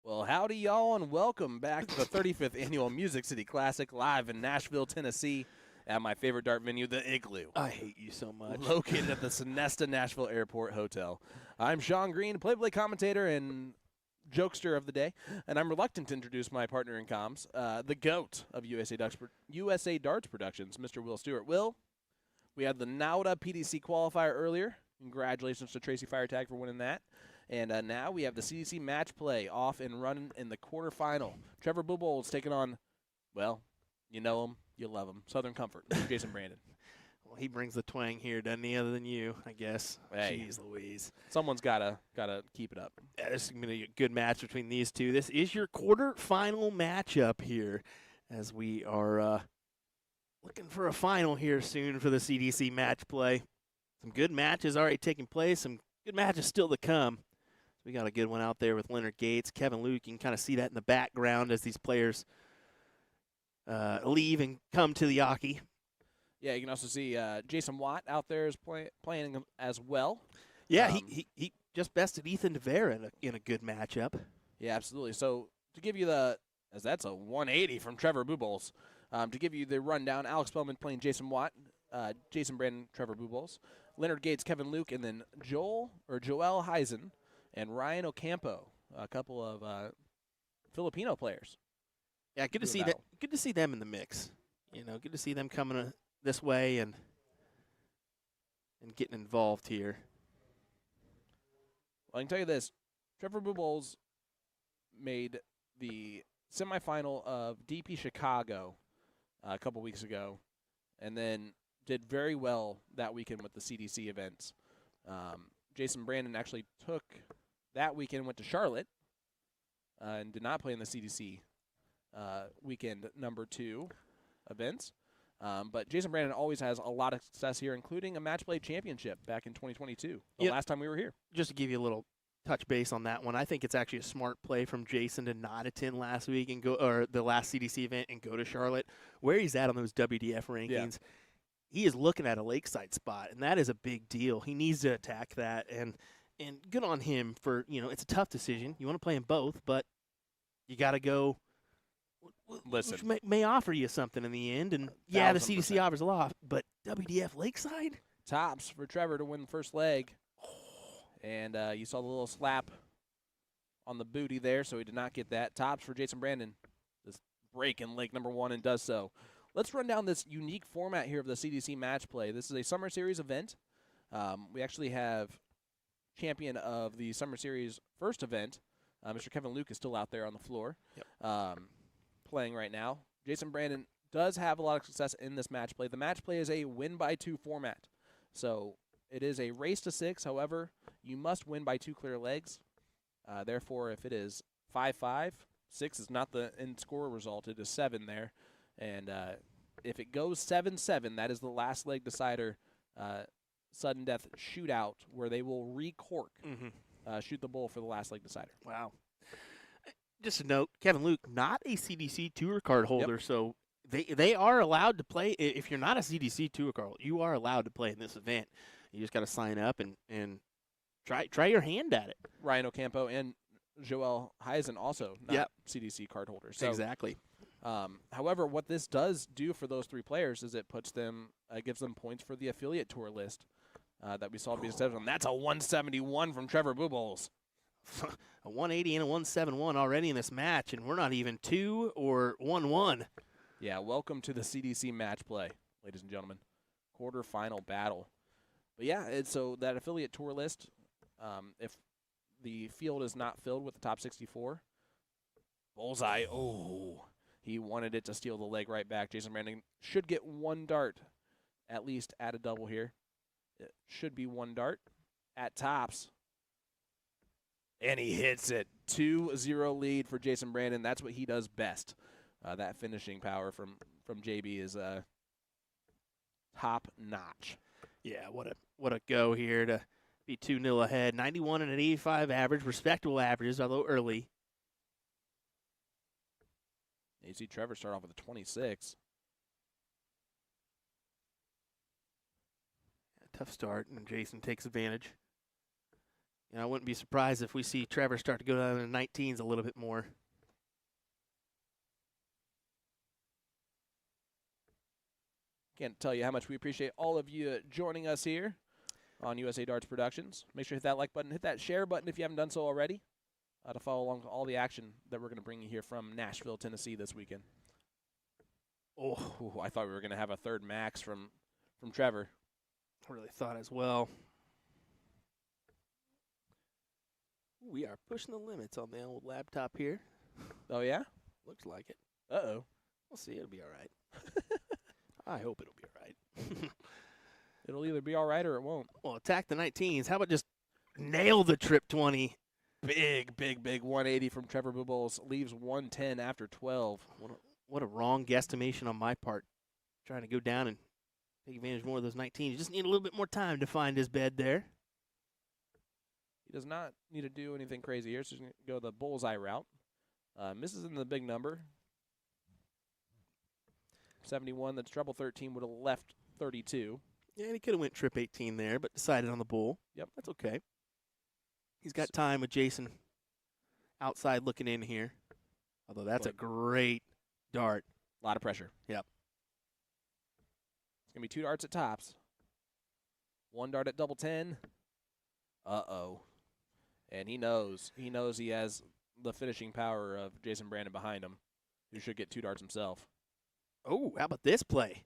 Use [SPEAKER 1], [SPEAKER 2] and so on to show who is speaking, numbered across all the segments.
[SPEAKER 1] Well, howdy, y'all, and welcome back to the 35th Annual Music City Classic live in Nashville, Tennessee, at my favorite dart venue, the Igloo.
[SPEAKER 2] I hate you so much.
[SPEAKER 1] Located at the Sonesta Nashville Airport Hotel. I'm Sean Green, play-by-play commentator and jokester of the day, and I'm reluctant to introduce my partner in comms, the GOAT of USA Darts Productions, Mr. Will Stewart. Will, we had the NAUDA PDC qualifier earlier. Congratulations to Tracy Firetag for winning that. And now we have the CDC match play off and running in the quarterfinal. Trevor Bubolz taking on, well, you know him, you love him, Southern Comfort, Jason Brandon.
[SPEAKER 2] Well, he brings the twang here, doesn't he, other than you, I guess.
[SPEAKER 1] Hey.
[SPEAKER 2] Jeez Louise.
[SPEAKER 1] Someone's gotta keep it up.
[SPEAKER 2] Yeah, this is going to be a good match between these two. This is your quarterfinal matchup here as we are looking for a final here soon for the CDC match play. Some good matches already taking place, some good matches still to come. We got a good one out there with Leonard Gates, Kevin Luke. You can kind of see that in the background as these players leave and come to the Yaki.
[SPEAKER 1] Yeah, you can also see Jason Watt out there is playing as well.
[SPEAKER 2] Yeah, he just bested Ethan DeVera in a good matchup.
[SPEAKER 1] Yeah, absolutely. So to give you as that's a 180 from Trevor Bubolz, to give you the rundown, Alex Spellman playing Jason Watt, Jason Brandon, Trevor Bubolz, Leonard Gates, Kevin Luke, and then Joel Heisen and Ryan Ocampo, a couple of Filipino players.
[SPEAKER 2] Yeah, good to see that. Good to see them in the mix. You know, good to see them coming this way and getting involved here.
[SPEAKER 1] Well, I can tell you this: Trevor Bubolz made the semifinal of DP Chicago a couple weeks ago, and then did very well that weekend with the CDC events. Jason Brandon actually took that weekend, went to Charlotte, and did not play in the CDC weekend number 2 events. But Jason Brandon always has a lot of success here, including a Matchplay championship back in 2022, the last time we were here.
[SPEAKER 2] Just to give you a little touch base on that one, I think it's actually a smart play from Jason to not attend last week and the last CDC event and go to Charlotte, where he's at on those WDF rankings. Yeah. He is looking at a lakeside spot, and that is a big deal. He needs to attack that, and good on him for, it's a tough decision. You want to play them both, but you got to go.
[SPEAKER 1] Listen,
[SPEAKER 2] which may offer you something in the end, and yeah, the CDC offers a lot, but WDF Lakeside?
[SPEAKER 1] Tops for Trevor to win the first leg, and you saw the little slap on the booty there, so he did not get that. Tops for Jason Brandon, this break in leg number 1, and does so. Let's run down this unique format here of the CDC match play. This is a Summer Series event. We actually have champion of the Summer Series first event, Mr. Kevin Luke, is still out there on the floor.
[SPEAKER 2] Yep.
[SPEAKER 1] Playing right now. Jason Brandon does have a lot of success in this match play. The match play is a win-by-2 format. So it is a race to 6. However, you must win by 2 clear legs. Therefore, if it is 5-5, 6 is not the end score result. It is 7 there. And if it goes 7-7, that is the last leg decider, sudden death shootout, where they will re-cork, shoot the bull for the last leg decider.
[SPEAKER 2] Wow. Just a note, Kevin Luke, not a CDC tour card holder, so they are allowed to play. If you're not a CDC tour card holder, you are allowed to play in this event. You just got to sign up and try your hand at it.
[SPEAKER 1] Ryan Ocampo and Joel Heisen also not CDC card holders. So,
[SPEAKER 2] exactly.
[SPEAKER 1] However, what this does do for those 3 players is it puts them, gives them points for the affiliate tour list that we saw be set on. That's a 171 from Trevor Bubolz.
[SPEAKER 2] A 180 and a 171 already in this match, and we're not even 2 or 1-1.
[SPEAKER 1] Yeah, welcome to the CDC match play, ladies and gentlemen. Quarterfinal battle. But yeah, so that affiliate tour list, if the field is not filled with the top 64, bullseye, he wanted it to steal the leg right back. Jason Brandon should get 1 dart, at least at a double here. It should be 1 dart at tops. And he hits it. 2-0 lead for Jason Brandon. That's what he does best. That finishing power from JB is top notch.
[SPEAKER 2] Yeah, what a go here to be 2-0 ahead. 91 and an 85 average, respectable averages, although early.
[SPEAKER 1] You see Trevor start off with a 26.
[SPEAKER 2] Tough start, and Jason takes advantage. I wouldn't be surprised if we see Trevor start to go down to the 19s a little bit more.
[SPEAKER 1] Can't tell you how much we appreciate all of you joining us here on USA Darts Productions. Make sure to hit that like button, hit that share button if you haven't done so already, to follow along all the action that we're going to bring you here from Nashville, Tennessee this weekend. Oh, I thought we were going to have a third max from Trevor.
[SPEAKER 2] I really thought as well. We are pushing the limits on the old laptop here.
[SPEAKER 1] Oh, yeah?
[SPEAKER 2] Looks like it.
[SPEAKER 1] Uh-oh.
[SPEAKER 2] We'll see. It'll be all right. I hope it'll be all right.
[SPEAKER 1] It'll either be all right or it won't.
[SPEAKER 2] Well, attack the 19s. How about just nail the trip 20?
[SPEAKER 1] Big 180 from Trevor Bubbles. Leaves 110 after 12.
[SPEAKER 2] What a wrong guesstimation on my part. Trying to go down and take advantage more of those 19s. You just need a little bit more time to find his bed there.
[SPEAKER 1] He does not need to do anything crazy here. So he's going to go the bullseye route. Misses in the big number. 71. That's treble 13 would have left 32.
[SPEAKER 2] Yeah, and he could have went trip 18 there, but decided on the bull.
[SPEAKER 1] Yep.
[SPEAKER 2] That's okay. He's got time with Jason outside looking in here. Although that's a great dart.
[SPEAKER 1] A lot of pressure.
[SPEAKER 2] Yep.
[SPEAKER 1] It's going to be 2 darts at tops. 1 dart at double 10. Uh-oh. And he knows he has the finishing power of Jason Brandon behind him, who should get 2 darts himself.
[SPEAKER 2] Oh, how about this play?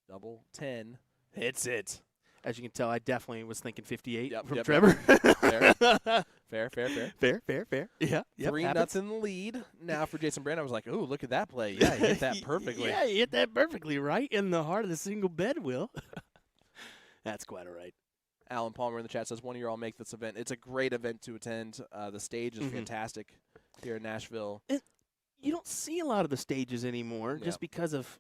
[SPEAKER 1] Double 10. Hits it.
[SPEAKER 2] As you can tell, I definitely was thinking 58 from
[SPEAKER 1] Yep.
[SPEAKER 2] Trevor.
[SPEAKER 1] Fair.
[SPEAKER 2] Fair. Yeah.
[SPEAKER 1] 3-0 lead now for Jason Brandon. I was like, oh, look at that play. Yeah, he hit that perfectly.
[SPEAKER 2] Yeah, he hit that perfectly right in the heart of the single bed, Will. That's quite all right.
[SPEAKER 1] Alan Palmer in the chat says, one year I'll make this event. It's a great event to attend. The stage is fantastic here in Nashville.
[SPEAKER 2] You don't see a lot of the stages anymore just because of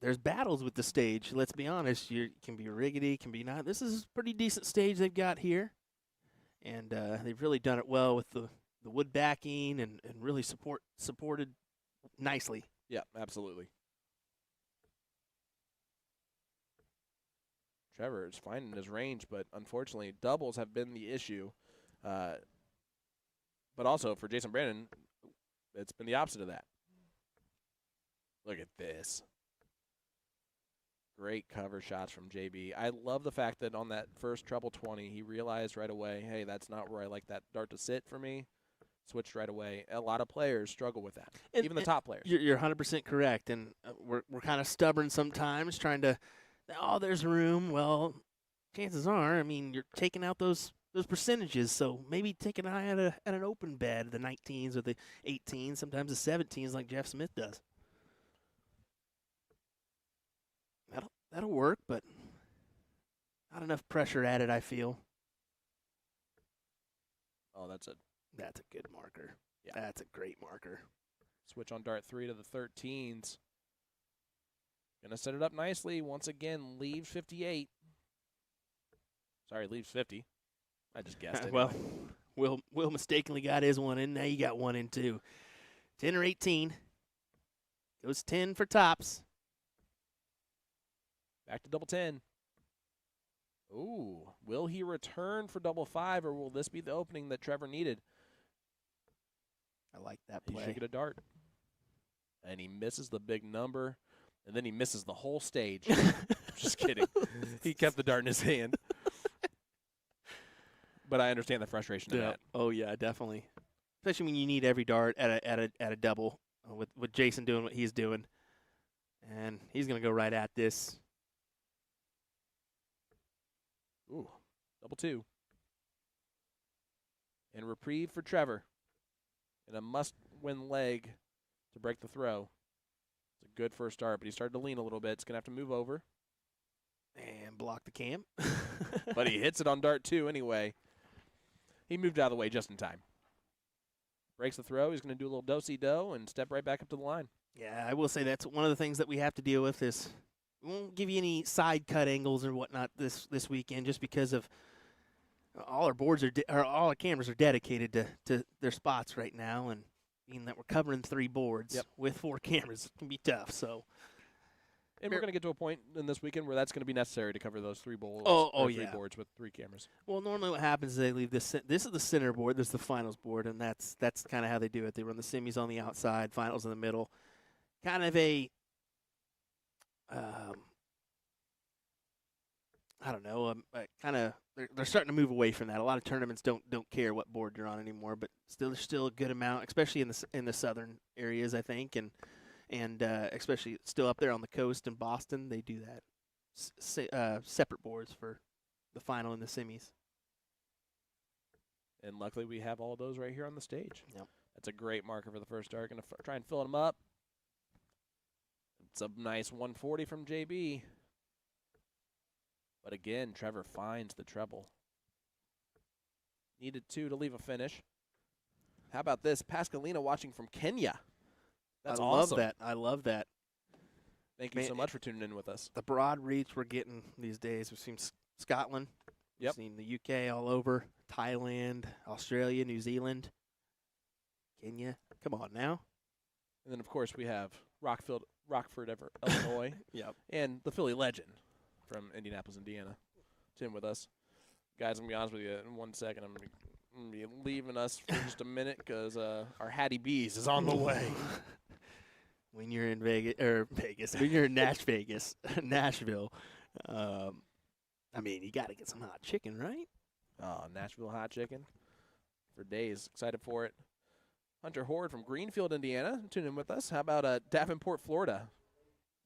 [SPEAKER 2] there's battles with the stage. Let's be honest. You can be riggedy, can be not. This is a pretty decent stage they've got here. And they've really done it well with the wood backing and really supported nicely.
[SPEAKER 1] Yeah, absolutely. Trevor is finding his range, but unfortunately doubles have been the issue. But also for Jason Brandon, it's been the opposite of that. Look at this. Great cover shots from JB. I love the fact that on that first treble 20, he realized right away, hey, that's not where I like that dart to sit for me. Switched right away. A lot of players struggle with that, even the top players.
[SPEAKER 2] You're 100% correct, and we're kind of stubborn sometimes trying to, there's room. Well, chances are, I mean, you're taking out those percentages, so maybe take an eye at an open bed, the 19s or the 18s, sometimes the 17s like Jeff Smith does. That'll work, but not enough pressure added, I feel.
[SPEAKER 1] Oh, that's a
[SPEAKER 2] good marker.
[SPEAKER 1] Yeah.
[SPEAKER 2] That's a great marker.
[SPEAKER 1] Switch on dart 3 to the 13s. Gonna set it up nicely. Once again, leaves 58. Sorry, leaves 50. I just guessed it.
[SPEAKER 2] Well, Will mistakenly got his one in. Now you got one in too. 10 or 18. Goes 10 for tops.
[SPEAKER 1] Back to double 10. Ooh, will he return for double 5, or will this be the opening that Trevor needed?
[SPEAKER 2] I like that play.
[SPEAKER 1] He should get a dart. And he misses the big number, and then he misses the whole stage. Just kidding. He kept the dart in his hand. But I understand the frustration of that.
[SPEAKER 2] Oh, yeah, definitely. Especially when you need every dart at a double with Jason doing what he's doing. And he's going to go right at this.
[SPEAKER 1] Ooh, double 2. And reprieve for Trevor. And a must-win leg to break the throw. It's a good first start, but he started to lean a little bit. It's going to have to move over.
[SPEAKER 2] And block the cam.
[SPEAKER 1] But he hits it on dart 2 anyway. He moved out of the way just in time. Breaks the throw. He's going to do a little do-si-do and step right back up to the line.
[SPEAKER 2] Yeah, I will say that's one of the things that we have to deal with is we won't give you any side cut angles or whatnot this weekend just because of all our boards or all our cameras are dedicated to their spots right now, and being that we're covering 3 boards with 4 cameras, it can be tough. So
[SPEAKER 1] And we're going to get to a point in this weekend where that's going to be necessary to cover those three bowls. Three boards with 3 cameras.
[SPEAKER 2] Well, normally what happens is they leave this. This is the center board. This is the finals board, and that's kind of how they do it. They run the semis on the outside, finals in the middle. Kind of a, I don't know, kind of they're starting to move away from that. A lot of tournaments don't care what board you're on anymore, but there's still a good amount, especially in the southern areas, I think, and especially still up there on the coast in Boston, they do that separate boards for the final and the semis.
[SPEAKER 1] And luckily we have all of those right here on the stage.
[SPEAKER 2] Yep.
[SPEAKER 1] That's a great marker for the first dart. Going to try and fill them up. It's a nice 140 from JB. But again, Trevor finds the treble. Needed 2 to leave a finish. How about this? Pascalina watching from Kenya. That's awesome.
[SPEAKER 2] I love that.
[SPEAKER 1] Thank you so much for tuning in with us.
[SPEAKER 2] The broad reach we're getting these days. We've seen Scotland.
[SPEAKER 1] Yep.
[SPEAKER 2] We've seen the UK all over. Thailand, Australia, New Zealand, Kenya. Come on now.
[SPEAKER 1] And then, of course, we have Rockford, Illinois.
[SPEAKER 2] Yep.
[SPEAKER 1] And the Philly legend from Indianapolis, Indiana. Tim with us. Guys, I'm going to be honest with you. In 1 second, I'm going to be leaving us for just a minute because our Hattie B's is on the way.
[SPEAKER 2] When you're in when you're in Nashville, I mean, you got to get some hot chicken, right?
[SPEAKER 1] Oh, Nashville hot chicken for days. Excited for it. Hunter Horde from Greenfield, Indiana, tune in with us. How about Davenport, Florida,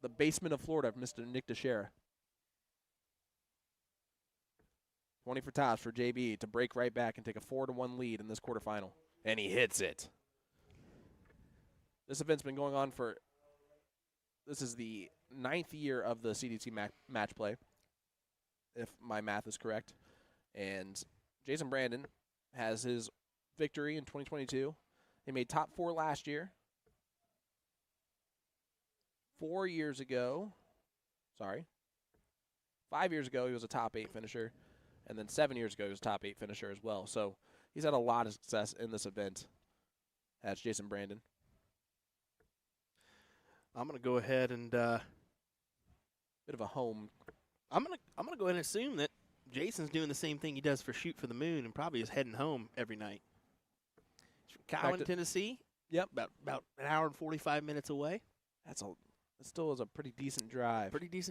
[SPEAKER 1] the basement of Florida, Mr. Nick Teixeira. 20 for tops for JB to break right back and take a 4-1 lead in this quarterfinal. And he hits it. This event's been going on this is the 9th year of the CDC match play, if my math is correct. And Jason Brandon has his victory in 2022. He made top 4 last year. 5 years ago, he was a top 8 finisher. And then 7 years ago, he was a top 8 finisher as well. So he's had a lot of success in this event. That's Jason Brandon.
[SPEAKER 2] I'm gonna go ahead and
[SPEAKER 1] bit of a home.
[SPEAKER 2] I'm gonna go ahead and assume that Jason's doing the same thing he does for Shoot for the Moon and probably is heading home every night. Cowan, Tennessee.
[SPEAKER 1] Yep,
[SPEAKER 2] about an hour and 45 minutes away.
[SPEAKER 1] That still is a pretty decent drive.
[SPEAKER 2] But he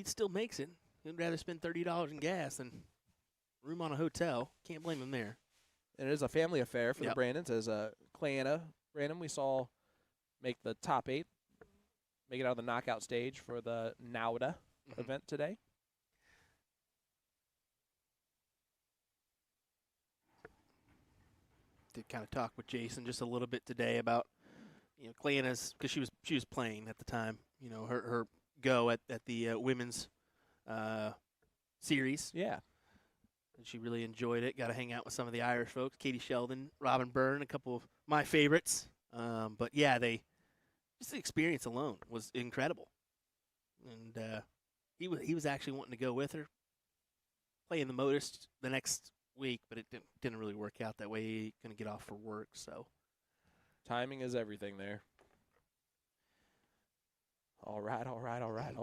[SPEAKER 2] still makes it. He'd rather spend $30 in gas than room on a hotel. Can't blame him there.
[SPEAKER 1] And it is a family affair for the Brandons, as Clayana Brandon we saw make the top 8, make it out of the knockout stage for the NAUDA event today.
[SPEAKER 2] Did kind of talk with Jason just a little bit today about, Clayana's, because she was playing at the time, her go at the women's series.
[SPEAKER 1] Yeah.
[SPEAKER 2] And she really enjoyed it. Got to hang out with some of the Irish folks, Katie Sheldon, Robin Byrne, a couple of my favorites. But yeah, just the experience alone was incredible. And he was actually wanting to go with her, play in the Modus the next week, but it didn't really work out that way. He couldn't get off for work, so.
[SPEAKER 1] Timing is everything there. All right. I'll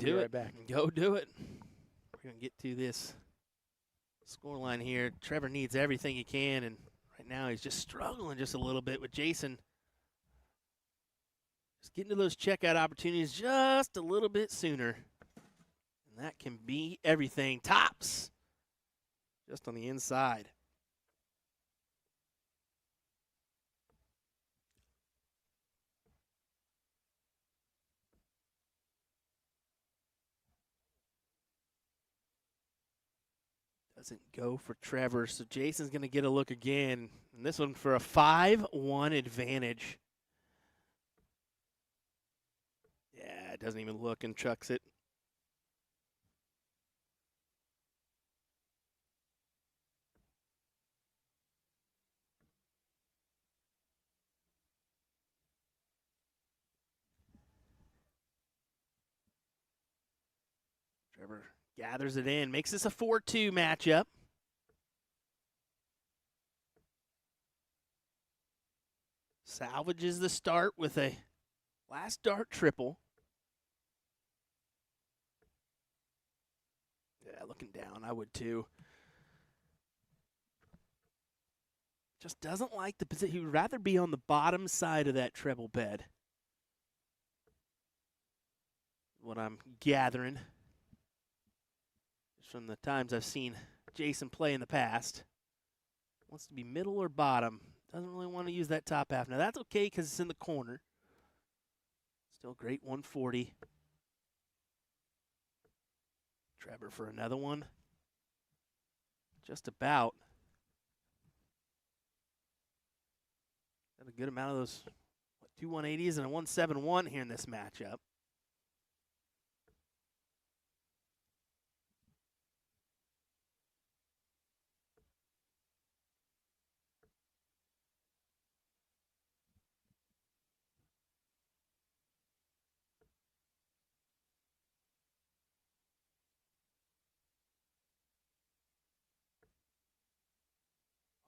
[SPEAKER 2] be right back. Go do it. We're going to get to this scoreline here. Trevor needs everything he can, and right now he's just struggling just a little bit with Jason. Just getting to those checkout opportunities just a little bit sooner. And that can be everything. Tops just on the inside. Doesn't go for Trevor, so Jason's going to get a look again. And this one for a 5-1 advantage. Yeah, doesn't even look and chucks it. Trevor gathers it in, makes this a 4-2 matchup. Salvages the start with a last dart triple. looking down. I would too. Just doesn't like the position. He would rather be on the bottom side of that treble bed. What I'm gathering just from the times I've seen Jason play in the past. Wants to be middle or bottom. Doesn't really want to use that top half. Now that's okay because it's in the corner. Still great 140. Trevor for another one. Just about. Got a good amount of those 2 180s and a 171 here in this matchup.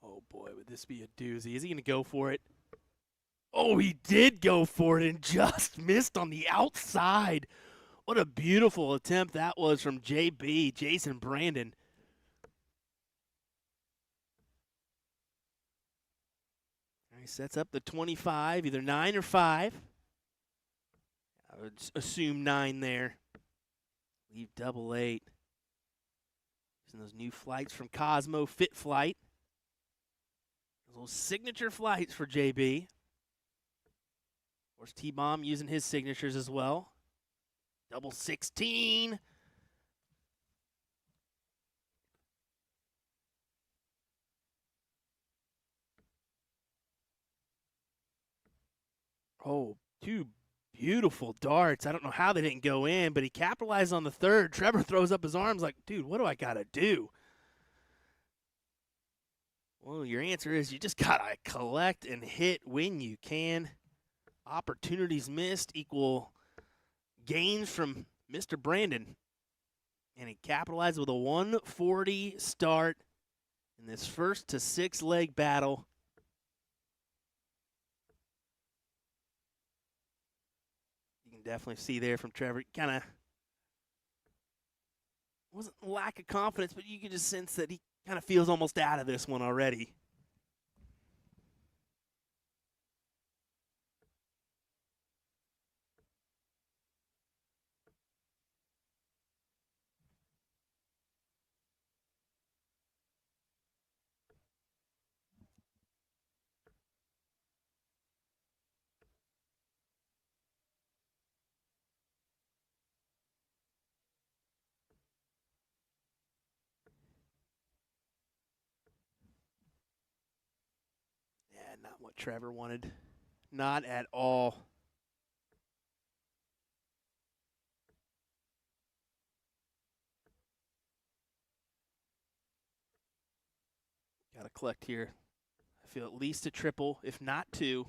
[SPEAKER 2] Oh boy, would this be a doozy? Is he going to go for it? Oh, he did go for it and just missed on the outside. What a beautiful attempt that was from JB, Jason Brandon. He sets up the 25, either 9 or 5. I would assume 9 there. Leave double 8. Using those new flights from Cosmo Fit Flight. Those signature flights for JB. Of course, T-Bomb using his signatures as well. Double 16. Oh, 2 beautiful darts. I don't know how they didn't go in, but he capitalized on the third. Trevor throws up his arms like, dude, what do I got to do? Well, your answer is you just got to collect and hit when you can. Opportunities missed equal gains from Mr. Brandon. And he capitalized with a 140 start in this first to 6 leg battle. You can definitely see there from Trevor, kind of wasn't a lack of confidence, but you could just sense that he kind of feels almost out of this one already. Not what Trevor wanted. Not at all. Got to collect here. I feel at least a triple, if not 2.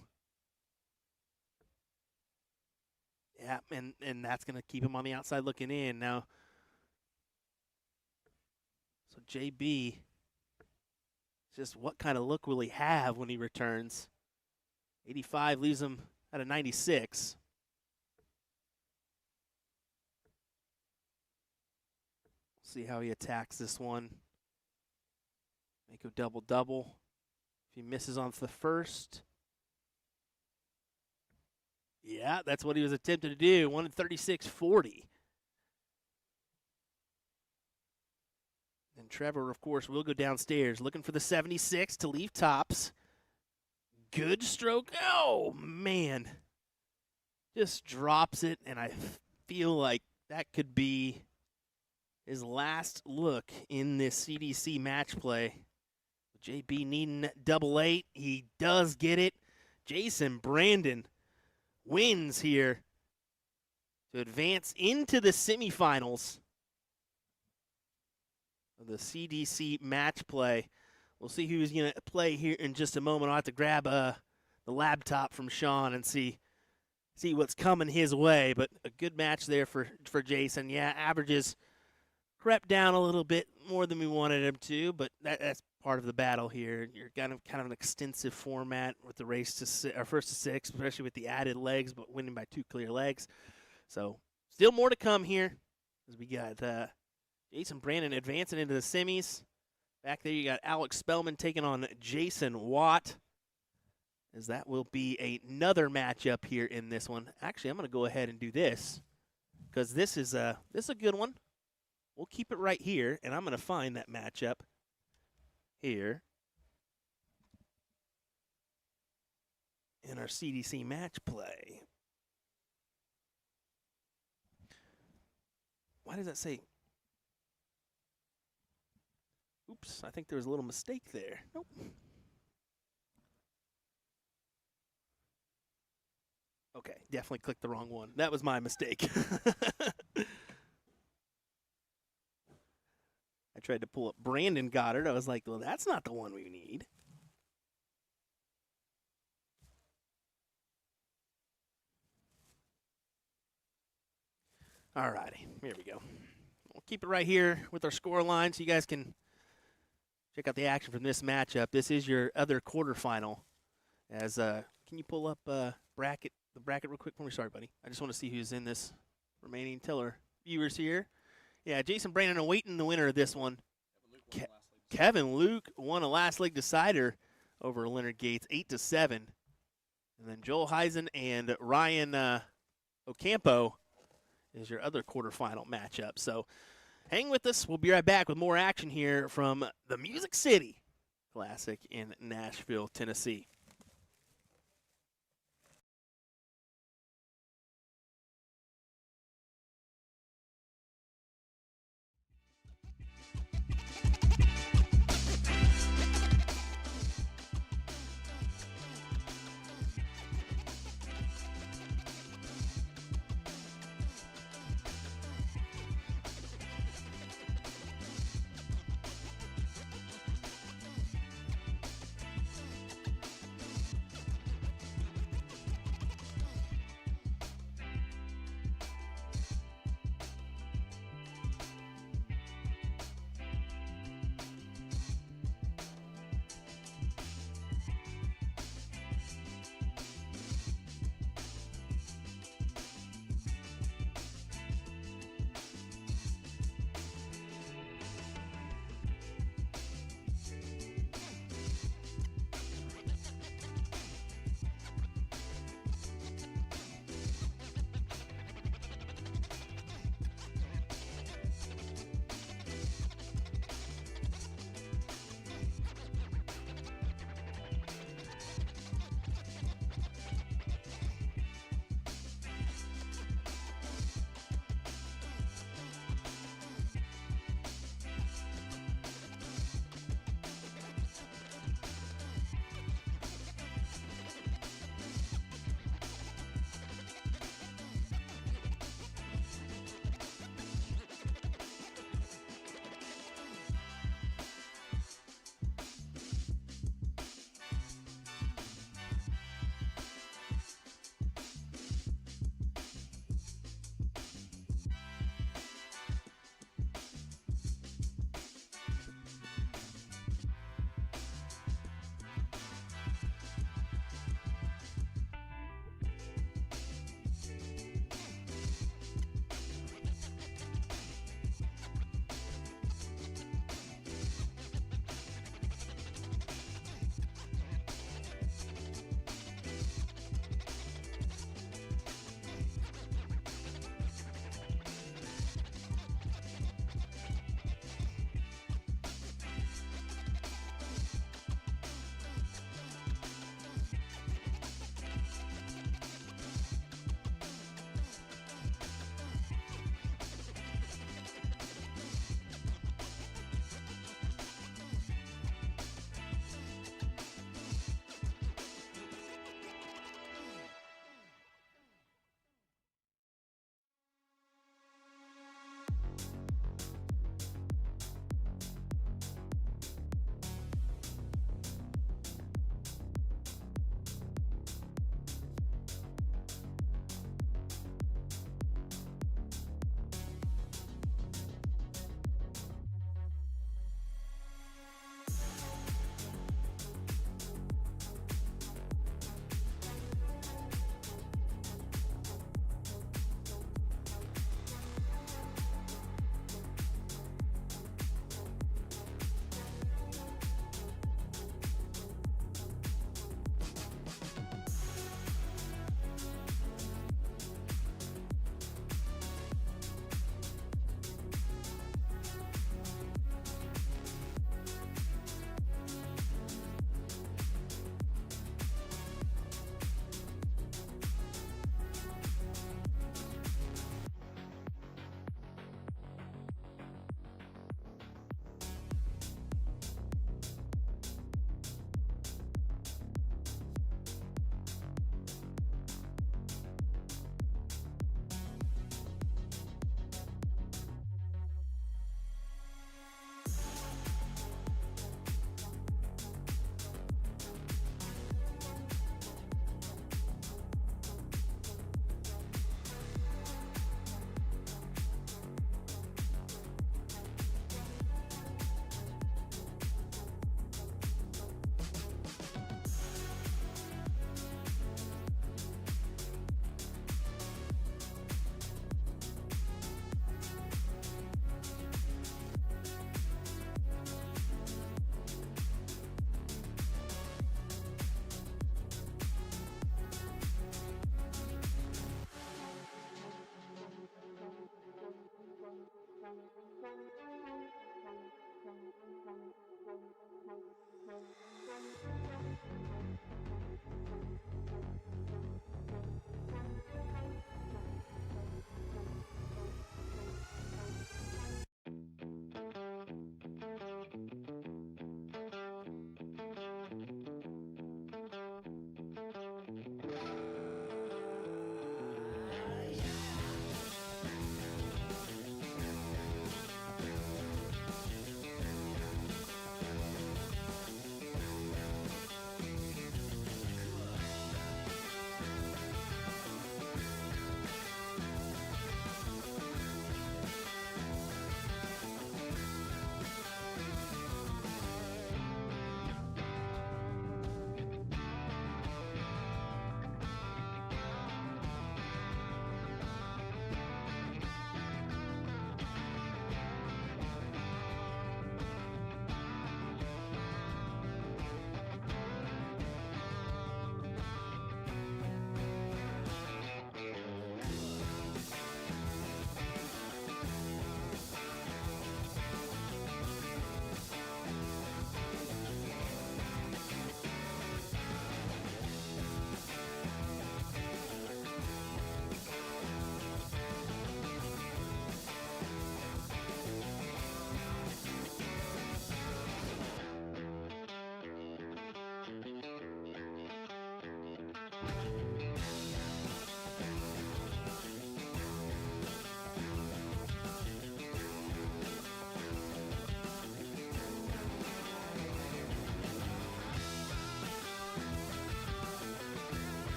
[SPEAKER 2] Yeah, and that's going to keep him on the outside looking in. Now, so JB, just what kind of look will he have when he returns? 85 leaves him at a 96. See how he attacks this one. Make a double-double. If he misses on the first. Yeah, that's what he was attempting to do. 136.40. And Trevor, of course, will go downstairs looking for the 76 to leave tops. Good stroke. Oh, man. Just drops it, and I feel like that could be his last look in this CDC match play. JB needing double 8. He does get it. Jason Brandon wins here to advance into the semifinals of the CDC match play. We'll see who's going to play here in just a moment. I'll have to grab the laptop from Sean and see what's coming his way. But a good match there for Jason. Yeah, averages crept down a little bit more than we wanted him to, but that's part of the battle here. You're kind of an extensive format with the race to first to 6, especially with the added legs, but winning by 2 clear legs. So still more to come here as we got Jason Brandon advancing into the semis. Back there, you got Alex Spellman taking on Jason Watt, as that will be another matchup here in this one. Actually, I'm going to go ahead and do this, because this is a good one. We'll keep it right here, and I'm going to find that matchup here in our CDC match play. Why does that say? Oops, I think there was a little mistake there. Nope. Okay, definitely clicked the wrong one. That was my mistake. I tried to pull up Brandon Goddard. I was like, well, that's not the one we need. All righty, here we go. We'll keep it right here with our score line so you guys can check out the action from this matchup. This is your other quarterfinal. As can you pull up the bracket real quick for me? Sorry, buddy. I just want to see who's in this remaining. Tell our viewers here. Yeah, Jason Brandon awaiting the winner of this one. Kevin Luke won a last leg decider over Leonard Gates, 8-7. And then Joel Heisen and Ryan Ocampo is your other quarterfinal matchup. So hang with us. We'll be right back with more action here from the Music City Classic in Nashville, Tennessee.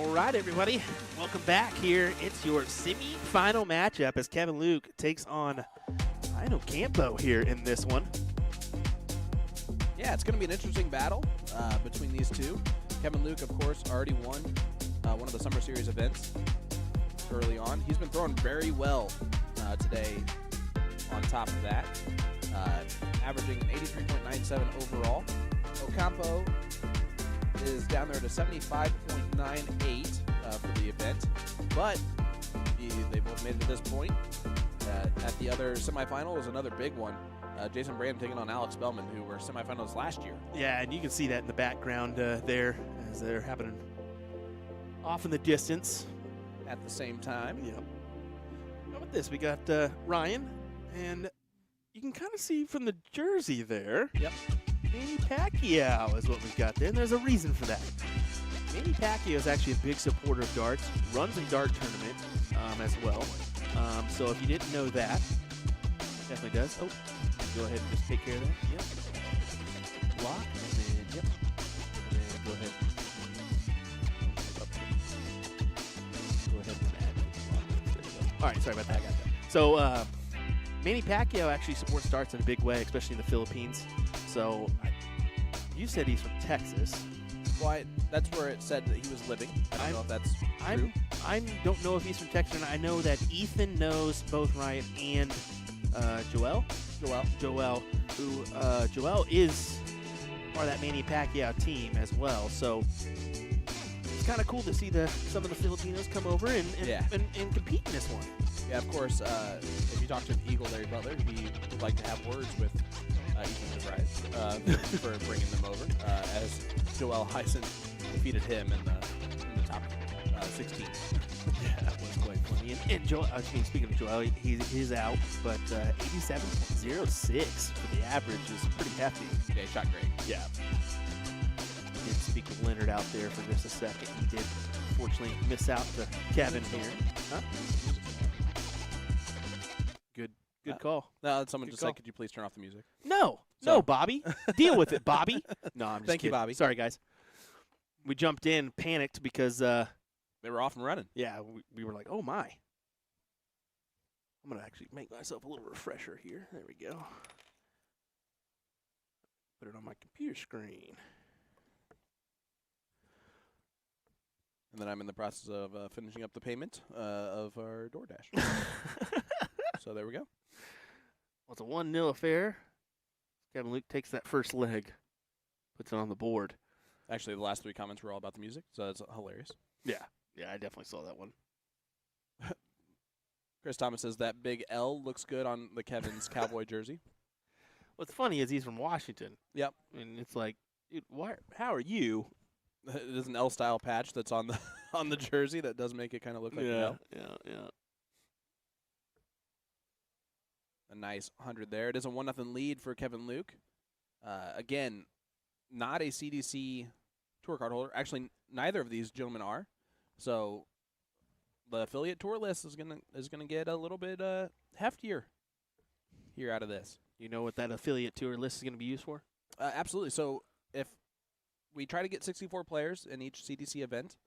[SPEAKER 2] All right, everybody. Welcome back here. It's your semi-final matchup as Kevin Luke takes on Ryan Ocampo here in this one.
[SPEAKER 1] Yeah, it's going to be an interesting battle between these two. Kevin Luke, of course, already won one of the Summer Series events early on. He's been throwing very well today on top of that, averaging 83.97 overall. Ocampo is down there at a 75.98 for the event, but they both made it to this point. At the other semifinal was another big one. Jason Brand taking on Alex Bellman, who were semifinals last year.
[SPEAKER 2] Yeah, and you can see that in the background there as they're happening off in the distance.
[SPEAKER 1] At the same time.
[SPEAKER 2] Yep. How about this? We got Ryan, and you can kind of see from the jersey there.
[SPEAKER 1] Yep.
[SPEAKER 2] Manny Pacquiao is what we've got there, and there's a reason for that. Manny Pacquiao is actually a big supporter of darts, runs a dart tournament as well. So if you didn't know that, definitely does. Oh, go ahead and just take care of that. Yep. Block, and then, yep. And then go ahead. Go ahead and add. There we go. All right, sorry about that. I got that. So Manny Pacquiao actually supports darts in a big way, especially in the Philippines. So you said he's from Texas.
[SPEAKER 1] Well, that's where it said that he was living. I don't know if that's true.
[SPEAKER 2] I don't know if he's from Texas or not. I know that Ethan knows both Ryan and Joel, who Joel is part of that Manny Pacquiao team as well. So it's kind of cool to see some of the Filipinos come over and compete in this one.
[SPEAKER 1] Yeah, of course. If you talk to Eagle Larry Butler, he would like to have words with Ethan DeVries for bringing them over, as Joel Heisen defeated him in the top 16.
[SPEAKER 2] Yeah, that was quite funny. And Joel, speaking of Joel, he's out, but 87.06 for the average is pretty hefty.
[SPEAKER 1] Yeah, he shot great.
[SPEAKER 2] Yeah. I did speak with Leonard out there for just a second. He did, unfortunately, miss out to Kevin here. Huh? Good call.
[SPEAKER 1] No, someone
[SPEAKER 2] Good
[SPEAKER 1] just
[SPEAKER 2] call.
[SPEAKER 1] said, could you please turn off the music?
[SPEAKER 2] No, Bobby. Deal with it, Bobby. No, I'm just
[SPEAKER 1] Thank you,
[SPEAKER 2] kidding.
[SPEAKER 1] Bobby.
[SPEAKER 2] Sorry, guys. We jumped in, panicked because
[SPEAKER 1] they were off and running.
[SPEAKER 2] yeah, we were like, oh my. I'm going to actually make myself a little refresher here. There we go. Put it on my computer screen.
[SPEAKER 1] And then I'm in the process of finishing up the payment of our DoorDash. So there we go.
[SPEAKER 2] Well, it's a 1-0 affair. Kevin Luke takes that first leg, puts it on the board.
[SPEAKER 1] Actually, the last 3 comments were all about the music, so that's hilarious.
[SPEAKER 2] Yeah, I definitely saw that one.
[SPEAKER 1] Chris Thomas says that big L looks good on the Kevin's cowboy jersey.
[SPEAKER 2] What's funny is he's from Washington.
[SPEAKER 1] Yep.
[SPEAKER 2] And it's like, dude, how are you?
[SPEAKER 1] There's an L-style patch that's on the jersey that does make it kind of look like an L.
[SPEAKER 2] Yeah.
[SPEAKER 1] A nice 100 there. It is a 1-0 lead for Kevin Luke. Again, not a CDC tour card holder. Actually, neither of these gentlemen are. So the affiliate tour list is gonna get a little bit heftier here out of this.
[SPEAKER 2] You know what that affiliate tour list is going to be used for?
[SPEAKER 1] Absolutely. So if we try to get 64 players in each CDC event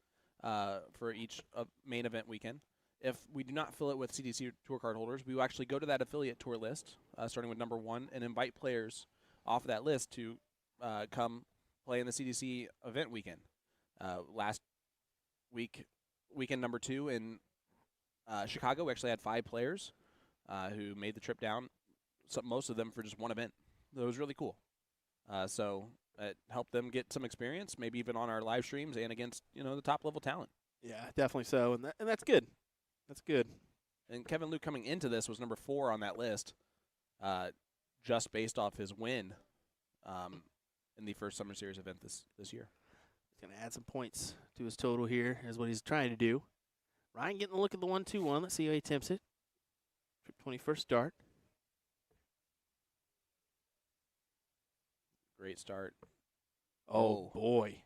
[SPEAKER 1] for each main event weekend, if we do not fill it with CDC tour card holders, we will actually go to that affiliate tour list, starting with number 1, and invite players off of that list to come play in the CDC event weekend. Last weekend number 2 in Chicago, we actually had 5 players who made the trip down, most of them for just one event. It was really cool. So it helped them get some experience, maybe even on our live streams and against the top level talent.
[SPEAKER 2] Yeah, definitely so, and that's good. That's good.
[SPEAKER 1] And Kevin Luke coming into this was number 4 on that list, just based off his win in the first Summer Series event this year.
[SPEAKER 2] He's going to add some points to his total here, is what he's trying to do. Ryan getting a look at the 1-2-1. Let's see how he attempts it. Trip 21st start.
[SPEAKER 1] Great start.
[SPEAKER 2] Oh, boy.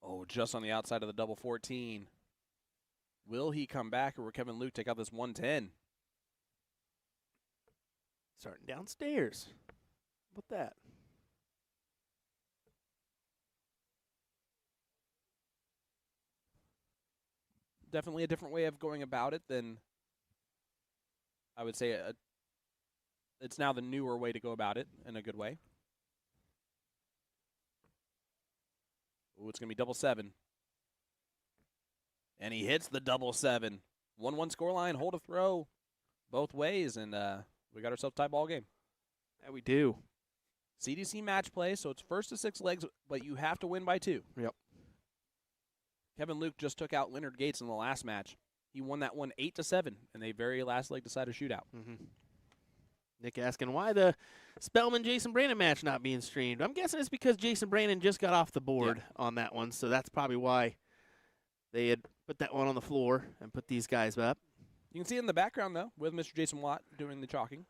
[SPEAKER 1] Oh, just on the outside of the double 14. Will he come back, or will Kevin Luke take out this 110?
[SPEAKER 2] Starting downstairs. How about that?
[SPEAKER 1] definitely a different way of going about it than I would say it's now the newer way to go about it in a good way. Ooh, it's going to be double 7. And he hits the double 7. 1-1 scoreline, hold a throw both ways, and we got ourselves a tie ball game.
[SPEAKER 2] Yeah, we do.
[SPEAKER 1] CDC match play, so it's first to 6 legs, but you have to win by 2.
[SPEAKER 2] Yep.
[SPEAKER 1] Kevin Luke just took out Leonard Gates in the last match. He won that one 8-7 in the very last leg decided shootout.
[SPEAKER 2] Mm-hmm. Nick asking why the Spellman-Jason Brandon match not being streamed. I'm guessing it's because Jason Brandon just got off the board on that one, so that's probably why they had put that one on the floor and put these guys up.
[SPEAKER 1] You can see it in the background, though, with Mr. Jason Watt doing the chalking.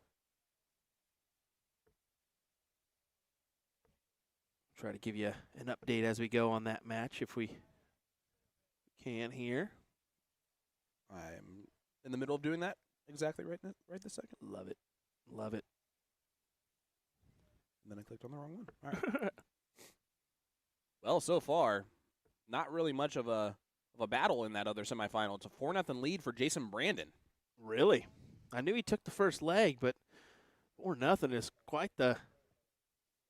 [SPEAKER 2] Try to give you an update as we go on that match if we can here.
[SPEAKER 1] I'm in the middle of doing that exactly right this second.
[SPEAKER 2] Love it. Love it.
[SPEAKER 1] And then I clicked on the wrong one. All right. Well, so far, not really much of a battle in that other semifinal. It's a 4-0 lead for Jason Brandon.
[SPEAKER 2] Really? I knew he took the first leg, but 4-0 is quite the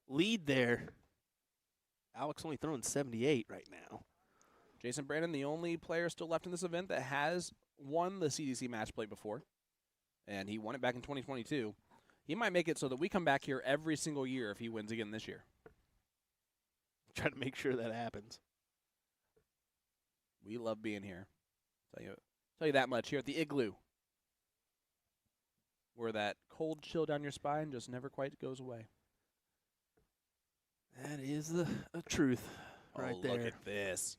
[SPEAKER 2] lead there. Alex only throwing 78 right now.
[SPEAKER 1] Jason Brandon, the only player still left in this event that has won the CDC match play before, and he won it back in 2022. He might make it so that we come back here every single year if he wins again this year.
[SPEAKER 2] Trying to make sure that happens.
[SPEAKER 1] We love being here. Tell you that much here at the Igloo, where that cold chill down your spine just never quite goes away.
[SPEAKER 2] That is the truth right there.
[SPEAKER 1] Look at this.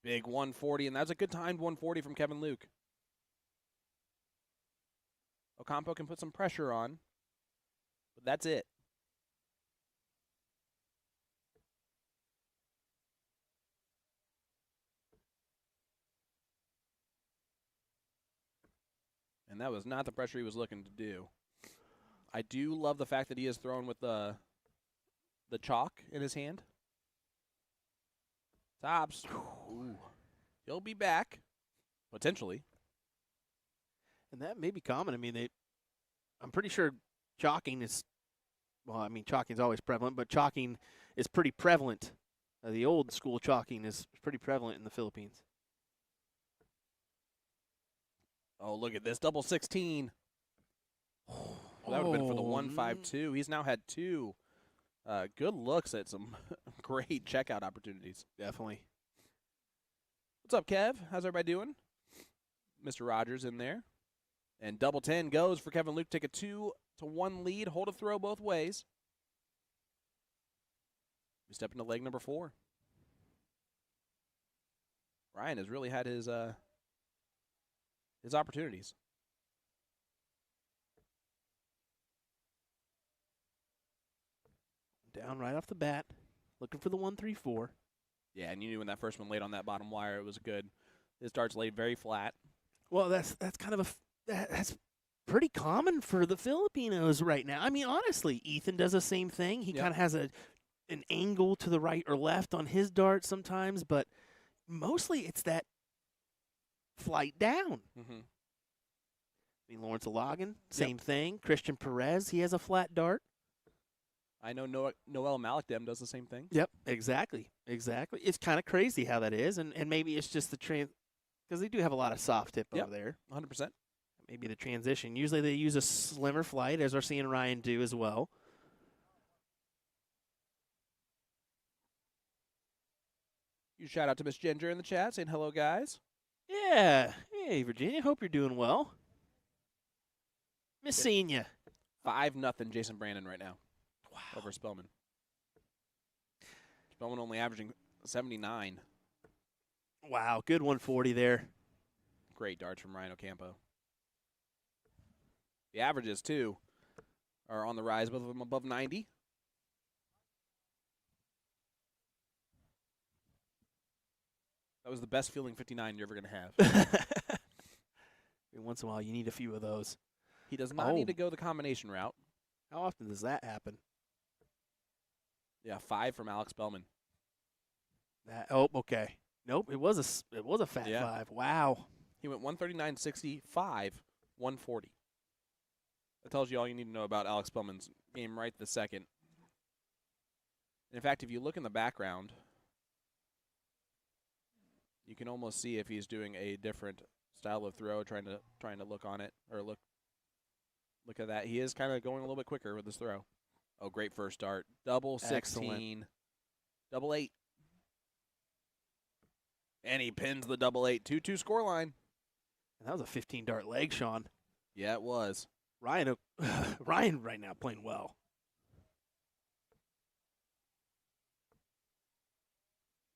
[SPEAKER 1] Big 140, and that's a good timed 140 from Kevin Luke. Ocampo can put some pressure on, but that's it. And that was not the pressure he was looking to do. I do love the fact that he is thrown with the chalk in his hand. Tops. Ooh. He'll be back, potentially.
[SPEAKER 2] And that may be common. I mean, I'm pretty sure chalking is, well, I mean, chalking is always prevalent, but chalking is pretty prevalent. The old school chalking is pretty prevalent in the Philippines.
[SPEAKER 1] Oh, look at this. Double 16. Oh, that would have been for the 152. He's now had 2 good looks at some great checkout opportunities.
[SPEAKER 2] Definitely.
[SPEAKER 1] What's up, Kev? How's everybody doing? Mr. Rogers in there. And double 10 goes for Kevin Luke. Take a 2-1 lead. Hold a throw both ways. We step into leg number 4. Ryan has really had his opportunities.
[SPEAKER 2] Down right off the bat, looking for the 1-3-4.
[SPEAKER 1] Yeah, and you knew when that first one laid on that bottom wire, it was good. His darts laid very flat.
[SPEAKER 2] Well, that's kind of that's pretty common for the Filipinos right now. I mean, honestly, Ethan does the same thing. He kind of has an angle to the right or left on his dart sometimes, but mostly it's that flight down.
[SPEAKER 1] Mm-hmm.
[SPEAKER 2] I mean, Lawrence Alagan, same thing. Christian Perez, he has a flat dart.
[SPEAKER 1] I know Noel Malikdem does the same thing.
[SPEAKER 2] Yep, exactly. It's kind of crazy how that is, and maybe it's just the because they do have a lot of soft tip over there.
[SPEAKER 1] 100%.
[SPEAKER 2] Maybe the transition. Usually they use a slimmer flight, as we're seeing Ryan do as well.
[SPEAKER 1] You shout out to Miss Ginger in the chat saying hello, guys.
[SPEAKER 2] Yeah. Hey, Virginia. Hope you're doing well. Miss seeing you.
[SPEAKER 1] 5-0 Jason Brandon right now.
[SPEAKER 2] Wow.
[SPEAKER 1] Over Spellman. Spellman only averaging 79.
[SPEAKER 2] Wow, good 140 there.
[SPEAKER 1] Great darts from Ryan Ocampo. The averages, too, are on the rise, both of them above 90. That was the best feeling 59 you're ever going to have.
[SPEAKER 2] Every once in a while, you need a few of those.
[SPEAKER 1] He does not need to go the combination route.
[SPEAKER 2] How often does that happen?
[SPEAKER 1] Yeah, 5 from Alex Spellman.
[SPEAKER 2] Okay. Nope, it was a fat
[SPEAKER 1] Yeah.
[SPEAKER 2] 5. Wow.
[SPEAKER 1] He went 139.65, 140. That tells you all you need to know about Alex Spellman's game right this second. In fact, if you look in the background, you can almost see if he's doing a different style of throw, trying to look on it or look at that. He is kind of going a little bit quicker with his throw. Oh, great first start. Double 16.
[SPEAKER 2] Excellent.
[SPEAKER 1] Double 8. And he pins the double 8. 2-2 scoreline.
[SPEAKER 2] And that was a 15 dart leg, Sean.
[SPEAKER 1] Yeah, it was.
[SPEAKER 2] Ryan right now playing well.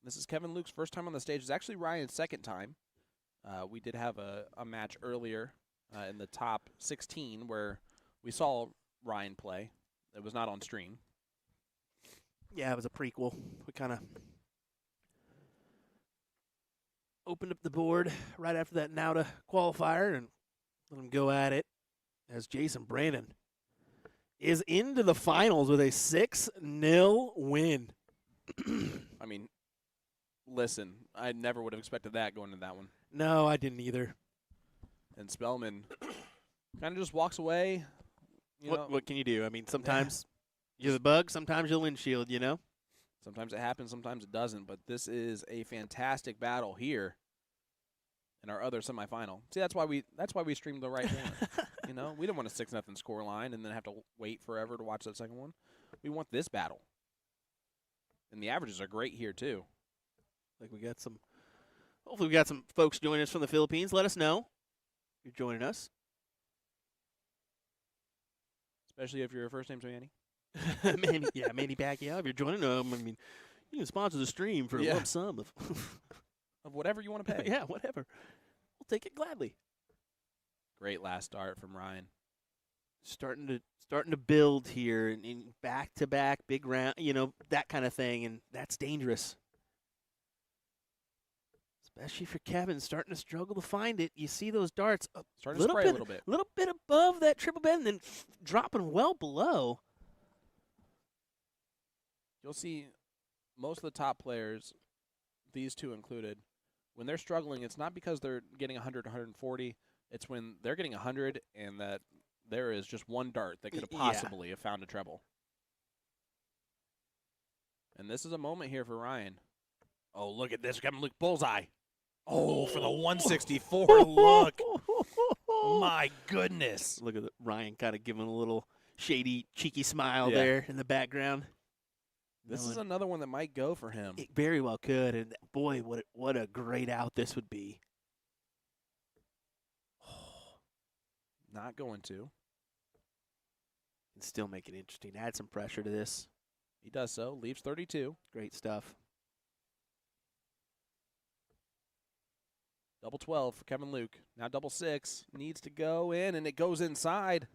[SPEAKER 1] This is Kevin Luke's first time on the stage. It's actually Ryan's second time. We did have a match earlier in the top 16 where we saw Ryan play. It was not on stream.
[SPEAKER 2] Yeah, it was a prequel. We kind of opened up the board right after that Nauta qualifier and let him go at it as Jason Brandon is into the finals with a 6-0 win.
[SPEAKER 1] I mean, listen, I never would have expected that going into that one.
[SPEAKER 2] No, I didn't either.
[SPEAKER 1] And Spellman kind of just walks away.
[SPEAKER 2] What can you do? I mean, sometimes you're the bug, sometimes you're the windshield, you know?
[SPEAKER 1] Sometimes it happens, sometimes it doesn't. But this is a fantastic battle here in our other semifinal. See, that's why we streamed the right one. We didn't want a 6-0 score line and then have to wait forever to watch that second one. We want this battle. And the averages are great here too.
[SPEAKER 2] Hopefully we got some folks joining us from the Philippines. Let us know if you're joining us.
[SPEAKER 1] Especially if your first name's Manny.
[SPEAKER 2] Manny Pacquiao. If you're joining them, I mean, you can sponsor the stream for a lump sum
[SPEAKER 1] of whatever you want to pay.
[SPEAKER 2] Yeah, whatever. We'll take it gladly.
[SPEAKER 1] Great last start from Ryan.
[SPEAKER 2] Starting to build here in back-to-back big round, that kind of thing, and that's dangerous. Especially for Kevin, starting to struggle to find it. You see those darts
[SPEAKER 1] starting to spray a little bit.
[SPEAKER 2] A little bit above that triple bend, and then dropping well below.
[SPEAKER 1] You'll see most of the top players, these two included, when they're struggling, it's not because they're getting 100, 140. It's when they're getting 100 and that there is just one dart that could have possibly have found a treble. And this is a moment here for Ryan. Oh, look at this. Kevin Luke bullseye. Oh, for the 164 look. My goodness.
[SPEAKER 2] Look at Ryan kind of giving a little shady, cheeky smile
[SPEAKER 1] Yeah.
[SPEAKER 2] there in the background.
[SPEAKER 1] This is another one that might go for him.
[SPEAKER 2] It very well could, and boy, what a great out this would be.
[SPEAKER 1] Not going to.
[SPEAKER 2] And still make it interesting. Add some pressure to this.
[SPEAKER 1] He does so. Leaves 32.
[SPEAKER 2] Great stuff.
[SPEAKER 1] Double 12 for Kevin Luke. Now double 6. Needs to go in, and it goes inside.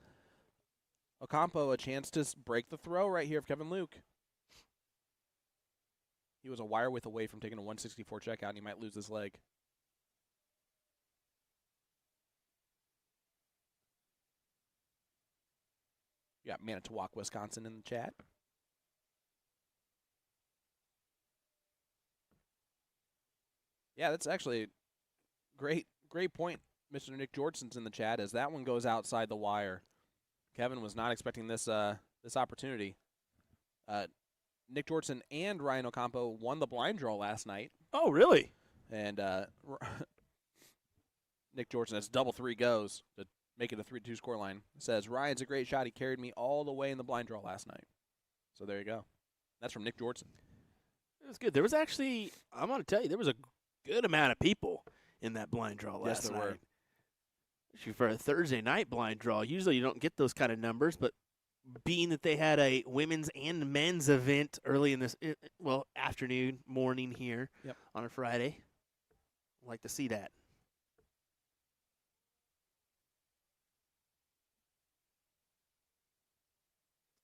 [SPEAKER 1] Ocampo, a chance to break the throw right here of Kevin Luke. He was a wire width away from taking a 164 checkout, and he might lose this leg. You got Manitowoc, Wisconsin in the chat. Yeah, that's actually great point. Mr. Nick Georgeson's in the chat as that one goes outside the wire. Kevin was not expecting this this opportunity. Nick Georgeson and Ryan Ocampo won the blind draw last night.
[SPEAKER 2] Oh, really?
[SPEAKER 1] And Nick Georgeson, as double 3 goes to make it a 3-2 scoreline, says, Ryan's a great shot. He carried me all the way in the blind draw last night. So there you go. That's from Nick Georgeson.
[SPEAKER 2] It was good. There was actually, I'm going to tell you, there was a good amount of people in that blind draw last night.
[SPEAKER 1] Were.
[SPEAKER 2] Actually, for a Thursday night blind draw, usually you don't get those kind of numbers, but being that they had a women's and men's event early in this, afternoon, morning here on a Friday, I'd like to see that.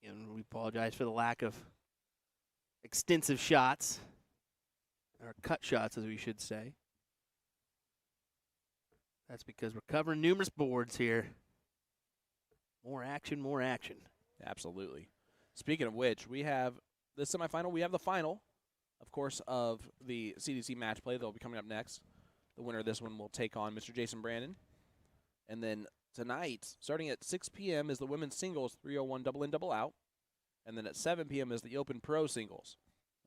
[SPEAKER 2] And we apologize for the lack of extensive shots, or cut shots, as we should say. That's because we're covering numerous boards here. More action, more action.
[SPEAKER 1] Absolutely. Speaking of which, we have this semifinal. We have the final. of course, of the CDC match play. They'll be coming up next. The winner of this one will take on Mr. Jason Brandon. And then tonight, starting at 6 p.m., is the women's singles 301 double in, double out. And then at 7 p.m. is the open pro singles.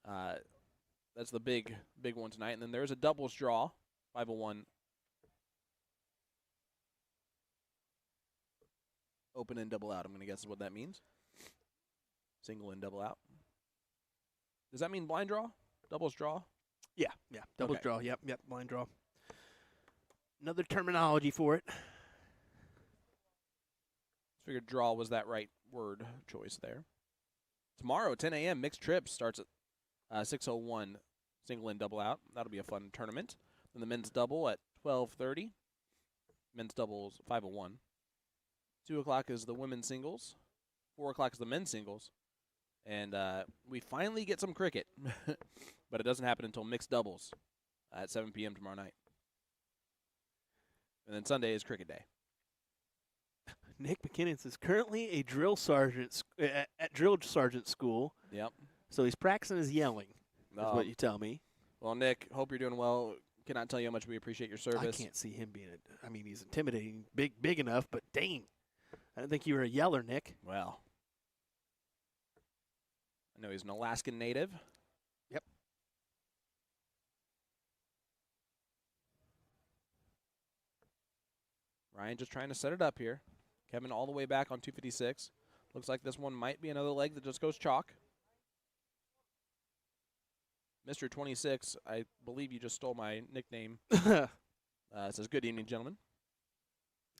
[SPEAKER 1] That's the big one tonight. And then there's a doubles draw, 501 open and double out. I'm going to guess is what that means. Single and double out. Does that mean blind draw? Doubles draw?
[SPEAKER 2] Yeah. Doubles draw. Yep. Blind draw. Another terminology for it.
[SPEAKER 1] Figured draw was that right word choice there. Tomorrow, 10 a.m., mixed trips starts at 6:01, single and double out. That'll be a fun tournament. Then the men's double at 12:30. Men's doubles 5:01. 2 o'clock is the women's singles. 4 o'clock is the men's singles. And we finally get some cricket. But it doesn't happen until mixed doubles at 7 p.m. tomorrow night. And then Sunday is cricket day.
[SPEAKER 2] Nick McKinnon is currently a drill sergeant at drill sergeant school.
[SPEAKER 1] Yep.
[SPEAKER 2] So he's practicing his yelling, is what you tell me.
[SPEAKER 1] Well, Nick, hope you're doing well. Cannot tell you how much we appreciate your service.
[SPEAKER 2] I can't see him being he's intimidating, big enough, but dang. I didn't think you were a yeller, Nick.
[SPEAKER 1] Well, I know he's an Alaskan native.
[SPEAKER 2] Yep.
[SPEAKER 1] Ryan just trying to set it up here. Kevin all the way back on 256. Looks like this one might be another leg that just goes chalk. Mr. 26, I believe you just stole my nickname. It says, good evening, gentlemen.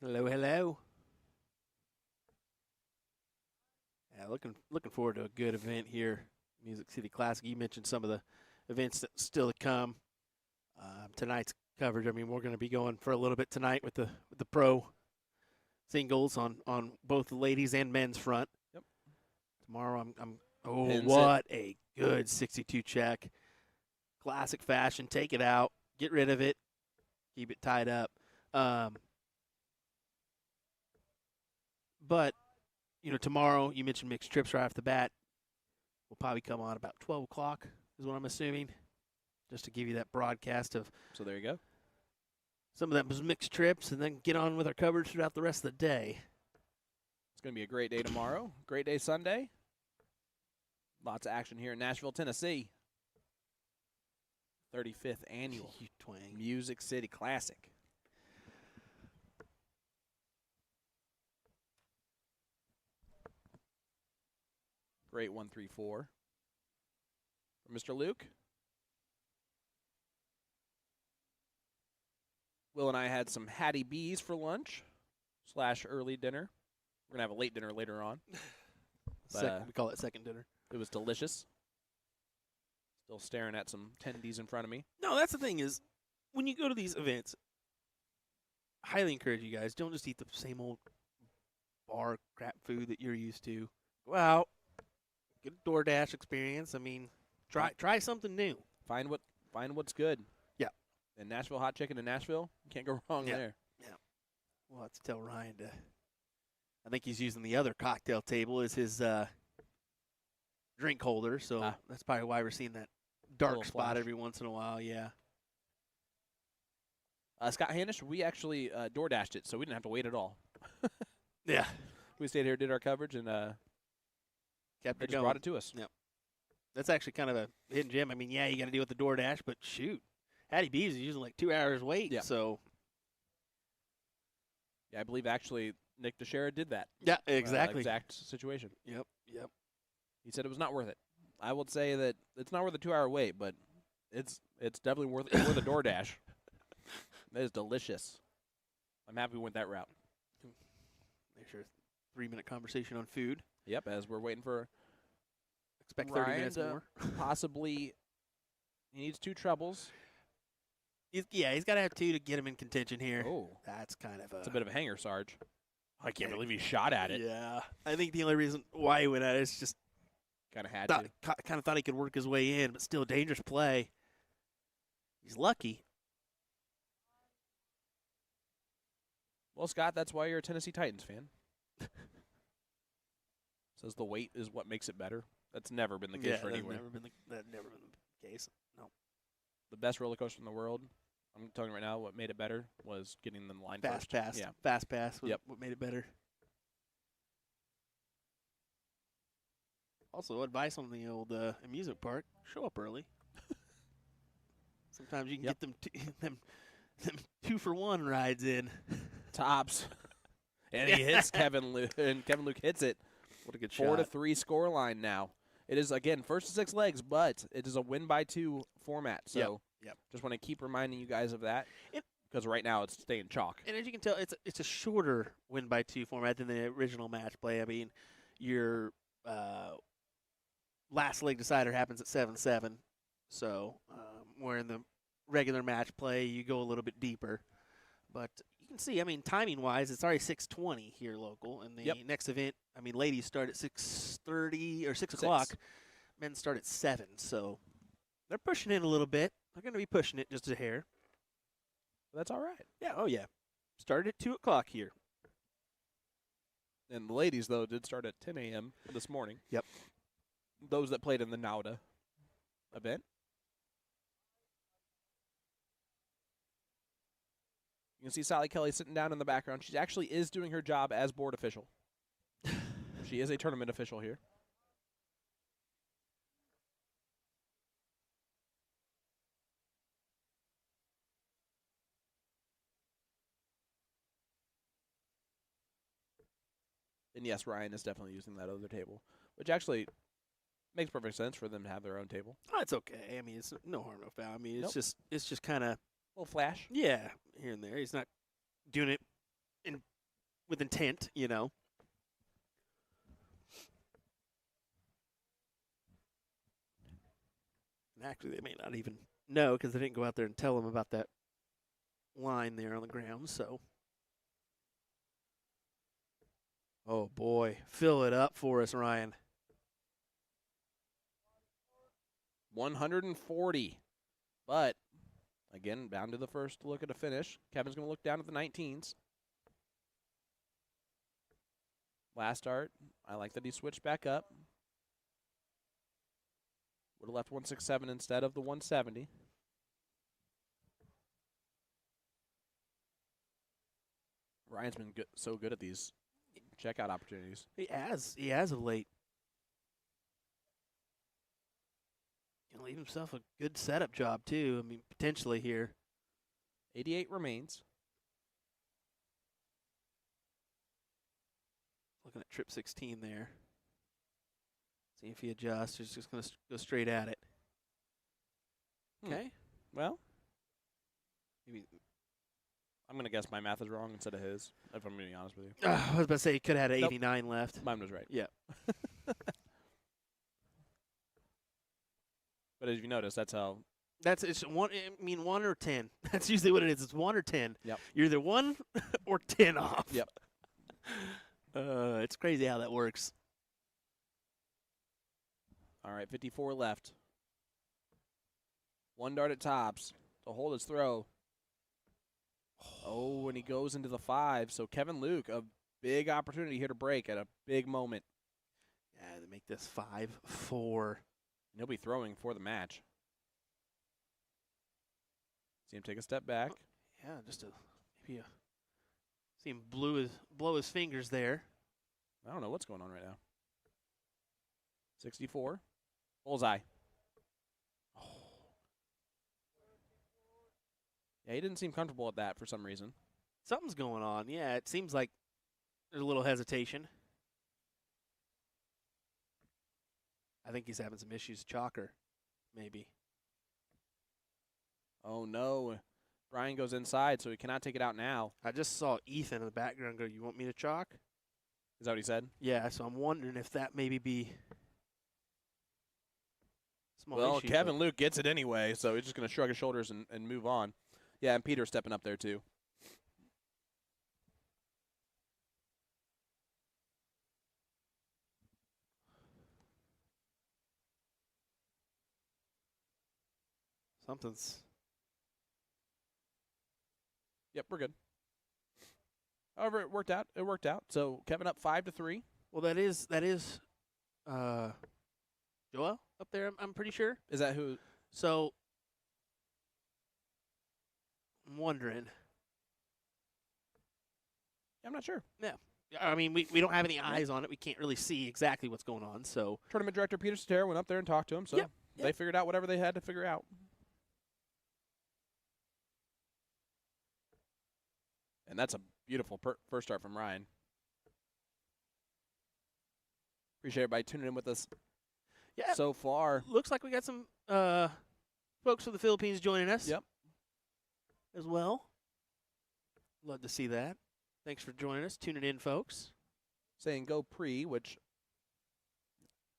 [SPEAKER 2] Hello. Yeah, looking forward to a good event here, Music City Classic. You mentioned some of the events that still to come. Tonight's coverage. we're going to be going for a little bit tonight with the pro singles on both the ladies and men's front.
[SPEAKER 1] Yep.
[SPEAKER 2] Tomorrow what a good 62 check. Classic fashion. Take it out. Get rid of it. Keep it tied up. But, tomorrow you mentioned mixed trips right off the bat. Will probably come on about 12 o'clock is what I'm assuming, just to give you that broadcast of.
[SPEAKER 1] So there you go.
[SPEAKER 2] Some of that was mixed trips, and then get on with our coverage throughout the rest of the day.
[SPEAKER 1] It's going to be a great day tomorrow. Great day Sunday. Lots of action here in Nashville, Tennessee. 35th Annual Music City Classic. Great 1-3-4 for Mr. Luke. Will and I had some Hattie B's for lunch / early dinner. We're going to have a late dinner later on. But,
[SPEAKER 2] we call it second dinner.
[SPEAKER 1] It was delicious. Still staring at some tendies in front of me.
[SPEAKER 2] No, that's the thing is, when you go to these events, I highly encourage you guys, don't just eat the same old bar crap food that you're used to. Go out, get a DoorDash experience. Try something new.
[SPEAKER 1] Find what's good.
[SPEAKER 2] Yeah.
[SPEAKER 1] And Nashville hot chicken in Nashville, you can't go wrong there.
[SPEAKER 2] Yeah. We'll have to tell Ryan to. I think he's using the other cocktail table as his drink holder, so that's probably why we're seeing that dark spot
[SPEAKER 1] flash
[SPEAKER 2] every once in a while. Yeah.
[SPEAKER 1] Scott Hanish, we actually DoorDashed it, so we didn't have to wait at all.
[SPEAKER 2] Yeah.
[SPEAKER 1] We stayed here, did our coverage, and
[SPEAKER 2] kept
[SPEAKER 1] they
[SPEAKER 2] it
[SPEAKER 1] just
[SPEAKER 2] going.
[SPEAKER 1] brought it to us.
[SPEAKER 2] Yep. That's actually kind of a hidden gem. Yeah, you got to deal with the DoorDash, but shoot, Hattie B's is using like 2 hours wait.
[SPEAKER 1] Yeah.
[SPEAKER 2] So.
[SPEAKER 1] Yeah, I believe actually Nick DeShera did that.
[SPEAKER 2] Yeah, exactly.
[SPEAKER 1] Exact situation.
[SPEAKER 2] Yep.
[SPEAKER 1] He said it was not worth it. I would say that it's not worth a 2 hour wait, but it's definitely worth a DoorDash. That is delicious. I'm happy we went that route.
[SPEAKER 2] Make sure 3-minute conversation on food.
[SPEAKER 1] Yep, as we're waiting for
[SPEAKER 2] expect 30
[SPEAKER 1] Ryan
[SPEAKER 2] minutes more.
[SPEAKER 1] Possibly, he needs 2 trebles.
[SPEAKER 2] He's got to have 2 to get him in contention here.
[SPEAKER 1] Oh,
[SPEAKER 2] that's kind of
[SPEAKER 1] it's a bit of a hanger, Sarge. I can't believe he shot at it.
[SPEAKER 2] Yeah, I think the only reason why he went at it is just
[SPEAKER 1] kind of had to.
[SPEAKER 2] Kind of thought he could work his way in, but still a dangerous play. He's lucky.
[SPEAKER 1] Well, Scott, that's why you're a Tennessee Titans fan. Says the weight is what makes it better. That's never been the case for anyone.
[SPEAKER 2] That's never been the the case. No.
[SPEAKER 1] The best roller coaster in the world. I'm telling you right now, what made it better was getting them the line
[SPEAKER 2] Fast
[SPEAKER 1] first.
[SPEAKER 2] pass.
[SPEAKER 1] Yeah.
[SPEAKER 2] Fast pass was
[SPEAKER 1] Yep.
[SPEAKER 2] what made it better. Also, advice on the old amusement park: show up early. Sometimes you can
[SPEAKER 1] Yep.
[SPEAKER 2] get them 2-for-1 rides in.
[SPEAKER 1] Tops. And he hits Kevin Luke, and Kevin Luke hits it.
[SPEAKER 2] What a good
[SPEAKER 1] 4-3 score line now. It is, again, first to 6 legs, but it is a win-by-2 format. So
[SPEAKER 2] Yep.
[SPEAKER 1] just want to keep reminding you guys of that because right now it's staying chalk.
[SPEAKER 2] And as you can tell, it's a shorter win-by-2 format than the original match play. I mean, your last leg decider happens at 7-7. So where in the regular match play, you go a little bit deeper. But you can see, I mean, timing-wise, it's already 6:20 here local. And the next event, I mean, ladies start at 6:30 or 6 o'clock. Men start at 7. So they're pushing it a little bit. They're going to be pushing it just a hair.
[SPEAKER 1] That's all right.
[SPEAKER 2] Yeah, oh yeah. Started at 2 o'clock here.
[SPEAKER 1] And the ladies, though, did start at 10 a.m. this morning.
[SPEAKER 2] Yep.
[SPEAKER 1] Those that played in the Nauda event. You can see Sally Kelly sitting down in the background. She actually is doing her job as board official. She is a tournament official here. And yes, Ryan is definitely using that other table, which actually makes perfect sense for them to have their own table.
[SPEAKER 2] Oh, it's okay. I mean, it's no harm, no foul. I mean,
[SPEAKER 1] Nope.
[SPEAKER 2] it's just kind of,
[SPEAKER 1] A little flash.
[SPEAKER 2] yeah, here and there. He's not doing it with intent, you know. And actually, they may not even know because they didn't go out there and tell them about that line there on the ground. So, oh boy, fill it up for us, Ryan.
[SPEAKER 1] 140. But, again, bound to the first look at a finish. Kevin's going to look down at the 19s. Last start, I like that he switched back up. Would have left 167 instead of the 170. Ryan's been so good at these checkout opportunities.
[SPEAKER 2] He has of late. He'll leave himself a good setup job too. I mean, potentially here.
[SPEAKER 1] 88 remains.
[SPEAKER 2] Looking at trip 16 there. See if he adjusts. He's just going to go straight at it. Okay.
[SPEAKER 1] Well,
[SPEAKER 2] Maybe.
[SPEAKER 1] I'm going to guess my math is wrong instead of his, if I'm going to be honest with you.
[SPEAKER 2] I was about to say he could have had
[SPEAKER 1] Nope.
[SPEAKER 2] 89 left.
[SPEAKER 1] Mine was right.
[SPEAKER 2] Yeah.
[SPEAKER 1] But as you notice, that's how.
[SPEAKER 2] It's one. I mean, 1 or 10. That's usually what it is. It's 1 or 10.
[SPEAKER 1] Yep.
[SPEAKER 2] You're either 1 or 10 off.
[SPEAKER 1] Yep.
[SPEAKER 2] It's crazy how that works.
[SPEAKER 1] All right, 54 left. One dart at tops to hold his throw. Oh, and he goes into the 5. So Kevin Luke, a big opportunity here to break at a big moment.
[SPEAKER 2] Yeah, they make this 5-4.
[SPEAKER 1] And he'll be throwing for the match. See him take a step back.
[SPEAKER 2] Yeah, just maybe see him blow his fingers there.
[SPEAKER 1] I don't know what's going on right now. 64. Bullseye. Oh. Yeah, he didn't seem comfortable at that for some reason.
[SPEAKER 2] Something's going on. Yeah, it seems like there's a little hesitation. I think he's having some issues. Chalker, maybe.
[SPEAKER 1] Oh, no. Brian goes inside, so he cannot take it out now.
[SPEAKER 2] I just saw Ethan in the background go, "You want me to chalk?"
[SPEAKER 1] Is that what he said?
[SPEAKER 2] Yeah, so I'm wondering if that maybe be small
[SPEAKER 1] Well,
[SPEAKER 2] issue,
[SPEAKER 1] Kevin Luke gets it anyway, so he's just going to shrug his shoulders and move on. Yeah, and Peter's stepping up there too.
[SPEAKER 2] Something's.
[SPEAKER 1] Yep, we're good. However, it worked out. It worked out. So Kevin up 5-3.
[SPEAKER 2] Well, that is Joel up there. I'm pretty sure.
[SPEAKER 1] Is that who?
[SPEAKER 2] So I'm wondering.
[SPEAKER 1] I'm not sure.
[SPEAKER 2] Yeah. I mean, we don't have any eyes on it. We can't really see exactly what's going on. So
[SPEAKER 1] Tournament director Peter Cetera went up there and talked to him, so
[SPEAKER 2] Yep.
[SPEAKER 1] they figured out whatever they had to figure out. And that's a beautiful first start from Ryan. Appreciate everybody tuning in with us so far.
[SPEAKER 2] looks like we got some folks from the Philippines joining us.
[SPEAKER 1] Yep.
[SPEAKER 2] As well. Love to see that. Thanks for joining us. Tuning in, folks.
[SPEAKER 1] Saying go pre, which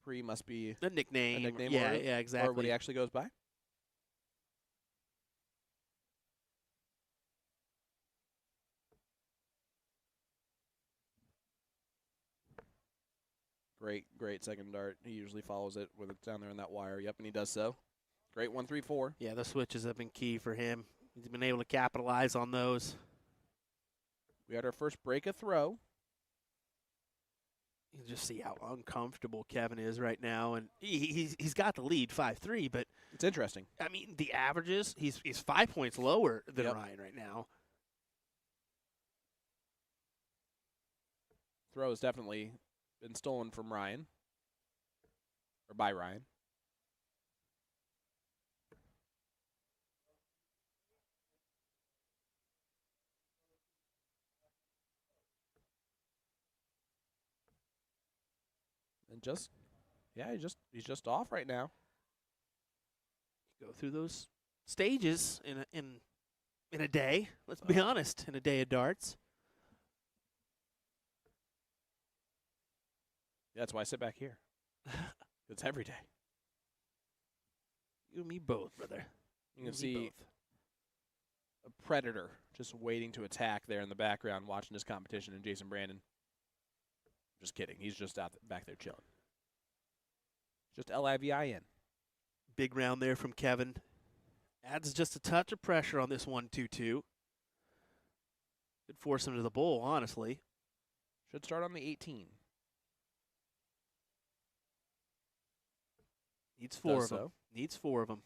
[SPEAKER 1] pre must be
[SPEAKER 2] The nickname.
[SPEAKER 1] a nickname
[SPEAKER 2] Yeah,
[SPEAKER 1] or,
[SPEAKER 2] yeah, exactly.
[SPEAKER 1] or what he actually goes by. Great second dart. He usually follows it when it's down there in that wire. Yep, and he does so. Great 1-3-4.
[SPEAKER 2] Yeah, the switches have been key for him. He's been able to capitalize on those.
[SPEAKER 1] We had our first break a throw.
[SPEAKER 2] You can just see how uncomfortable Kevin is right now, and he's got the lead 5-3. But
[SPEAKER 1] It's interesting.
[SPEAKER 2] I mean, the averages he's 5 points lower than
[SPEAKER 1] Yep.
[SPEAKER 2] Ryan right now.
[SPEAKER 1] Throw has definitely been stolen from Ryan. Or by Ryan. And he's just off right now.
[SPEAKER 2] Go through those stages in a day. Let's be honest, in a day of darts.
[SPEAKER 1] That's why I sit back here. It's every day.
[SPEAKER 2] You and me both, brother.
[SPEAKER 1] You can see a predator just waiting to attack there in the background, watching this competition, and Jason Brandon. Just kidding. He's just back there chilling. Just LIVIN.
[SPEAKER 2] Big round there from Kevin. Adds just a touch of pressure on this 1-2-2. Could force him to the bowl, honestly.
[SPEAKER 1] Should start on the 18.
[SPEAKER 2] Needs four of
[SPEAKER 1] Does
[SPEAKER 2] them.
[SPEAKER 1] so.
[SPEAKER 2] Needs four of them.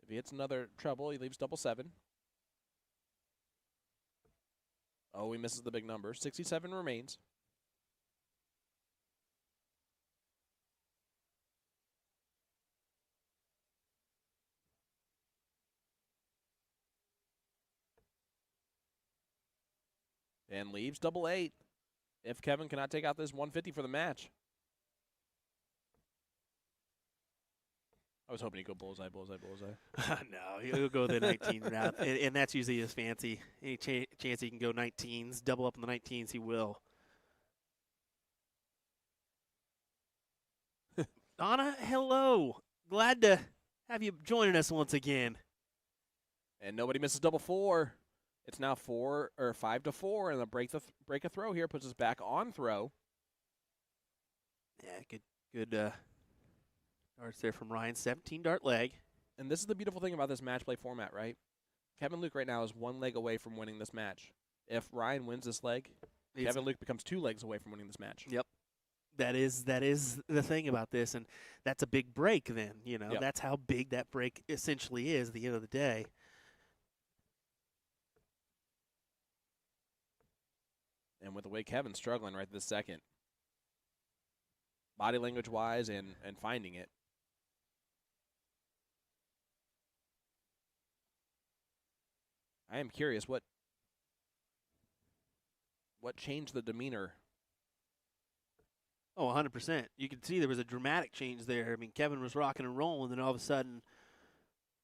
[SPEAKER 1] If he hits another treble, he leaves 7-7. Oh, he misses the big number. 67 remains. And leaves 8-8. If Kevin cannot take out this 150 for the match. I was hoping he'd go bullseye.
[SPEAKER 2] No, he'll go the 19 route, and that's usually his fancy. Any chance he can go 19s, double up on the 19s, he will. Donna, hello. Glad to have you joining us once again.
[SPEAKER 1] And nobody misses 4. It's now 5-4, and the break a throw here puts us back on throw.
[SPEAKER 2] Yeah, good darts there from Ryan. 17 dart leg.
[SPEAKER 1] And this is the beautiful thing about this match play format, right? Kevin Luke right now is 1 leg away from winning this match. If Ryan wins this leg, Kevin Luke becomes 2 legs away from winning this match.
[SPEAKER 2] Yep. That is the thing about this, and that's a big break then. You know, That's how big that break essentially is at the end of the day.
[SPEAKER 1] And with the way Kevin's struggling right this second, body language-wise and finding it. I am curious what changed the demeanor.
[SPEAKER 2] Oh, 100%. You can see there was a dramatic change there. I mean, Kevin was rocking and rolling, and then all of a sudden,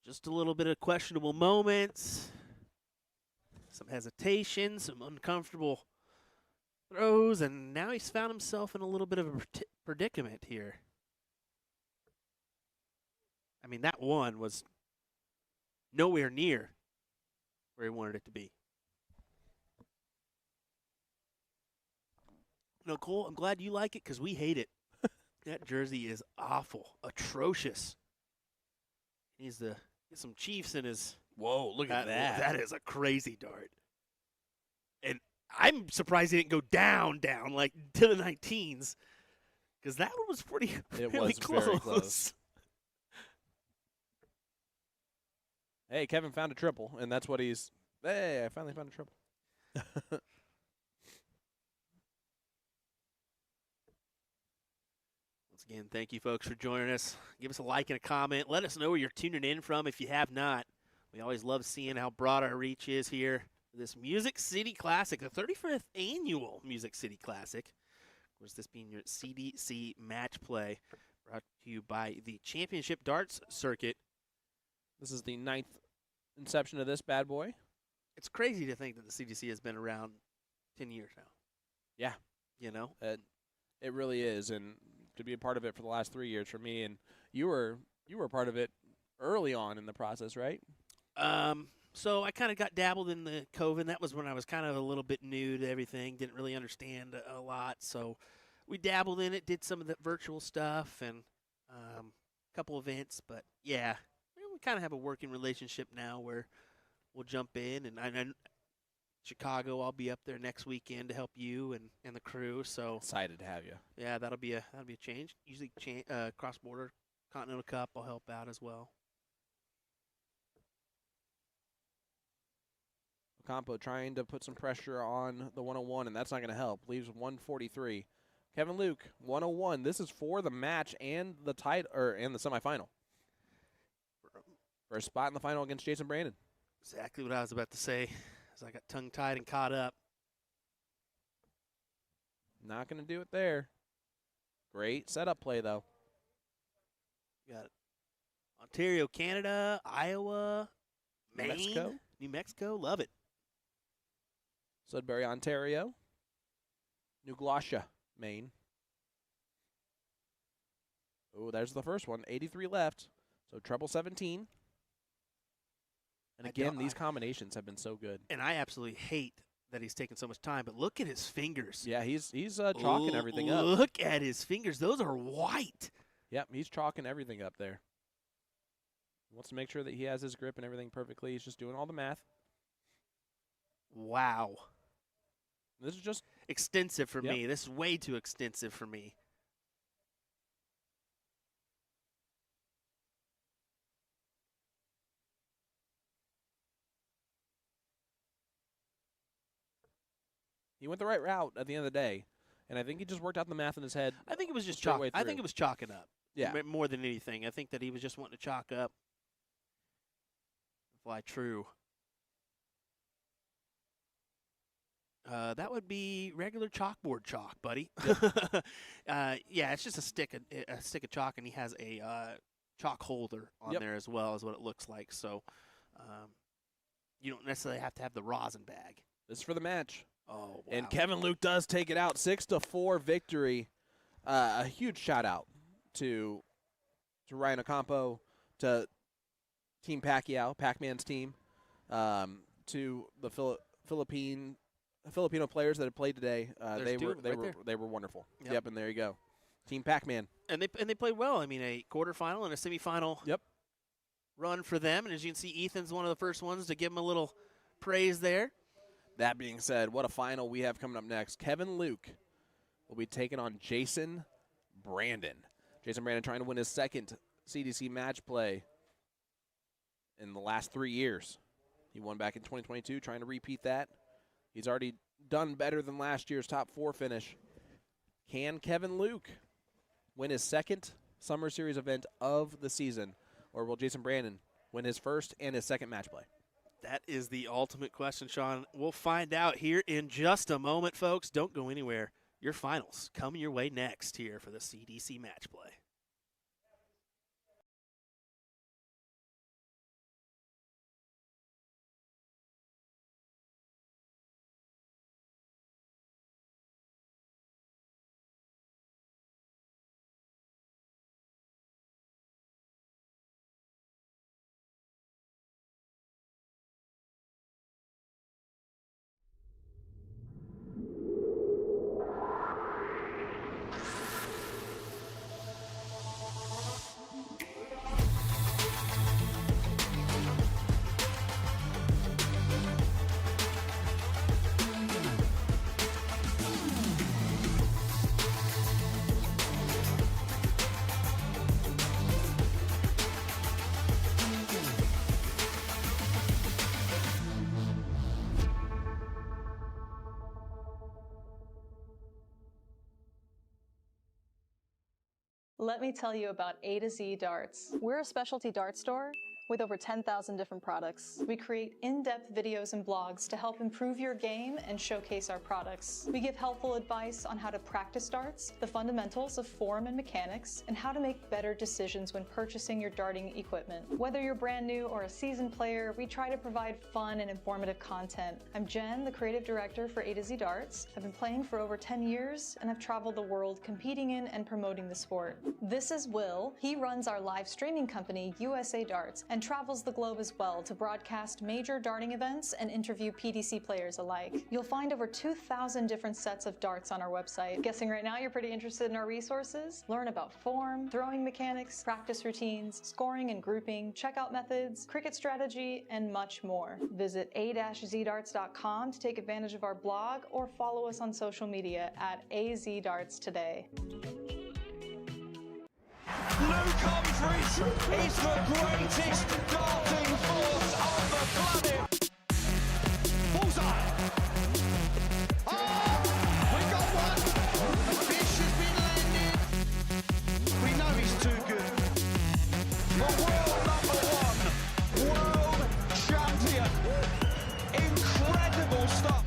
[SPEAKER 2] just a little bit of questionable moments, some hesitation, some uncomfortable throws, and now he's found himself in a little bit of a predicament here. I mean, that one was nowhere near where he wanted it to be. No, Cole, I'm glad you like it because we hate it. That jersey is awful, atrocious. He needs to get some Chiefs in his.
[SPEAKER 1] Whoa, look at that.
[SPEAKER 2] That is a crazy dart. And I'm surprised he didn't go down, like to the 19s, because that one was really
[SPEAKER 1] It was
[SPEAKER 2] close.
[SPEAKER 1] very close. Hey, Kevin found a triple, and that's what he's. Hey, I finally found a triple.
[SPEAKER 2] Once again, thank you, folks, for joining us. Give us a like and a comment. Let us know where you're tuning in from if you have not. We always love seeing how broad our reach is here for this Music City Classic, the 35th annual Music City Classic. Of course, this being your CDC match play, brought to you by the Championship Darts Circuit.
[SPEAKER 1] This is the 9th inception of this bad boy.
[SPEAKER 2] It's crazy to think that the CDC has been around 10 years now.
[SPEAKER 1] Yeah.
[SPEAKER 2] You know?
[SPEAKER 1] It really is, and to be a part of it for the last 3 years for me, and you were part of it early on in the process, right?
[SPEAKER 2] So I kind of got dabbled in the COVID. That was when I was kind of a little bit new to everything, didn't really understand a lot. So we dabbled in it, did some of the virtual stuff and a couple events. But, yeah, we kind of have a working relationship now where we'll jump in. And I Chicago, I'll be up there next weekend to help you and the crew. So
[SPEAKER 1] excited to have you.
[SPEAKER 2] Yeah, that'll be a change. Usually cross-border Continental Cup, I'll help out as well.
[SPEAKER 1] Ocampo trying to put some pressure on the 101, and that's not going to help. Leaves 143. Kevin Luke, 101. This is for the match and the and the semifinal. For a spot in the final against Jason Brandon.
[SPEAKER 2] Exactly what I was about to say, as I got tongue-tied and caught up.
[SPEAKER 1] Not going to do it there. Great setup play, though.
[SPEAKER 2] Got it. Ontario, Canada, Iowa, Maine, New Mexico. Love it.
[SPEAKER 1] Sudbury, Ontario. New Gloucester, Maine. Oh, there's the first one. 83 left. So treble 17. And again, these combinations have been so good.
[SPEAKER 2] And I absolutely hate that he's taking so much time, but look at his fingers.
[SPEAKER 1] Yeah, he's chalking everything up.
[SPEAKER 2] Look at his fingers. Those are white.
[SPEAKER 1] Yep, he's chalking everything up there. He wants to make sure that he has his grip and everything perfectly. He's just doing all the math.
[SPEAKER 2] Wow.
[SPEAKER 1] This is just
[SPEAKER 2] extensive for me. This is way too extensive for me.
[SPEAKER 1] He went the right route at the end of the day, and I think he just worked out the math in his head.
[SPEAKER 2] I think it was just chalk. I think it was chalking up.
[SPEAKER 1] Yeah.
[SPEAKER 2] More than anything, I think that he was just wanting to chalk up. Fly true. That would be regular chalkboard chalk, buddy.
[SPEAKER 1] Yep.
[SPEAKER 2] Yeah, it's just a stick of chalk, and he has a chalk holder on there as well, is what it looks like. So you don't necessarily have to have the rosin bag.
[SPEAKER 1] This is for the match.
[SPEAKER 2] Oh, wow.
[SPEAKER 1] And Kevin Luke does take it out, 6-4 victory. A huge shout out to Ryan Ocampo, to Team Pacquiao, Pac-Man's team, to the Filipino players that have played today. They were wonderful. Yep, and there you go, Team Pac-Man.
[SPEAKER 2] And they played well. I mean, a quarterfinal and a semifinal.
[SPEAKER 1] Yep.
[SPEAKER 2] Run for them, and as you can see, Ethan's one of the first ones to give him a little praise there.
[SPEAKER 1] That being said, what a final we have coming up next. Kevin Luke will be taking on Jason Brandon. Jason Brandon trying to win his second CDC match play in the last 3 years. He won back in 2022, trying to repeat that. He's already done better than last year's top 4 finish. Can Kevin Luke win his second Summer Series event of the season, or will Jason Brandon win his first and his second match play?
[SPEAKER 2] That is the ultimate question, Sean. We'll find out here in just a moment, folks. Don't go anywhere. Your finals coming your way next here for the CDC match play.
[SPEAKER 3] Let me tell you about A to Z Darts. We're a specialty dart store with over 10,000 different products. We create in-depth videos and blogs to help improve your game and showcase our products. We give helpful advice on how to practice darts, the fundamentals of form and mechanics, and how to make better decisions when purchasing your darting equipment. Whether you're brand new or a seasoned player, we try to provide fun and informative content. I'm Jen, the creative director for A to Z Darts. I've been playing for over 10 years and I've traveled the world competing in and promoting the sport. This is Will. He runs our live streaming company, USA Darts, and travels the globe as well to broadcast major darting events and interview PDC players alike. You'll find over 2,000 different sets of darts on our website. Guessing right now you're pretty interested in our resources? Learn about form, throwing mechanics, practice routines, scoring and grouping, checkout methods, cricket strategy, and much more. Visit a-zdarts.com to take advantage of our blog or follow us on social media at AZDarts today.
[SPEAKER 4] Luke Humphries is the greatest darting force on the planet. Bullseye. Oh, we got one. A fish has been landed. We know he's too good. The world number 1, world champion. Incredible stuff.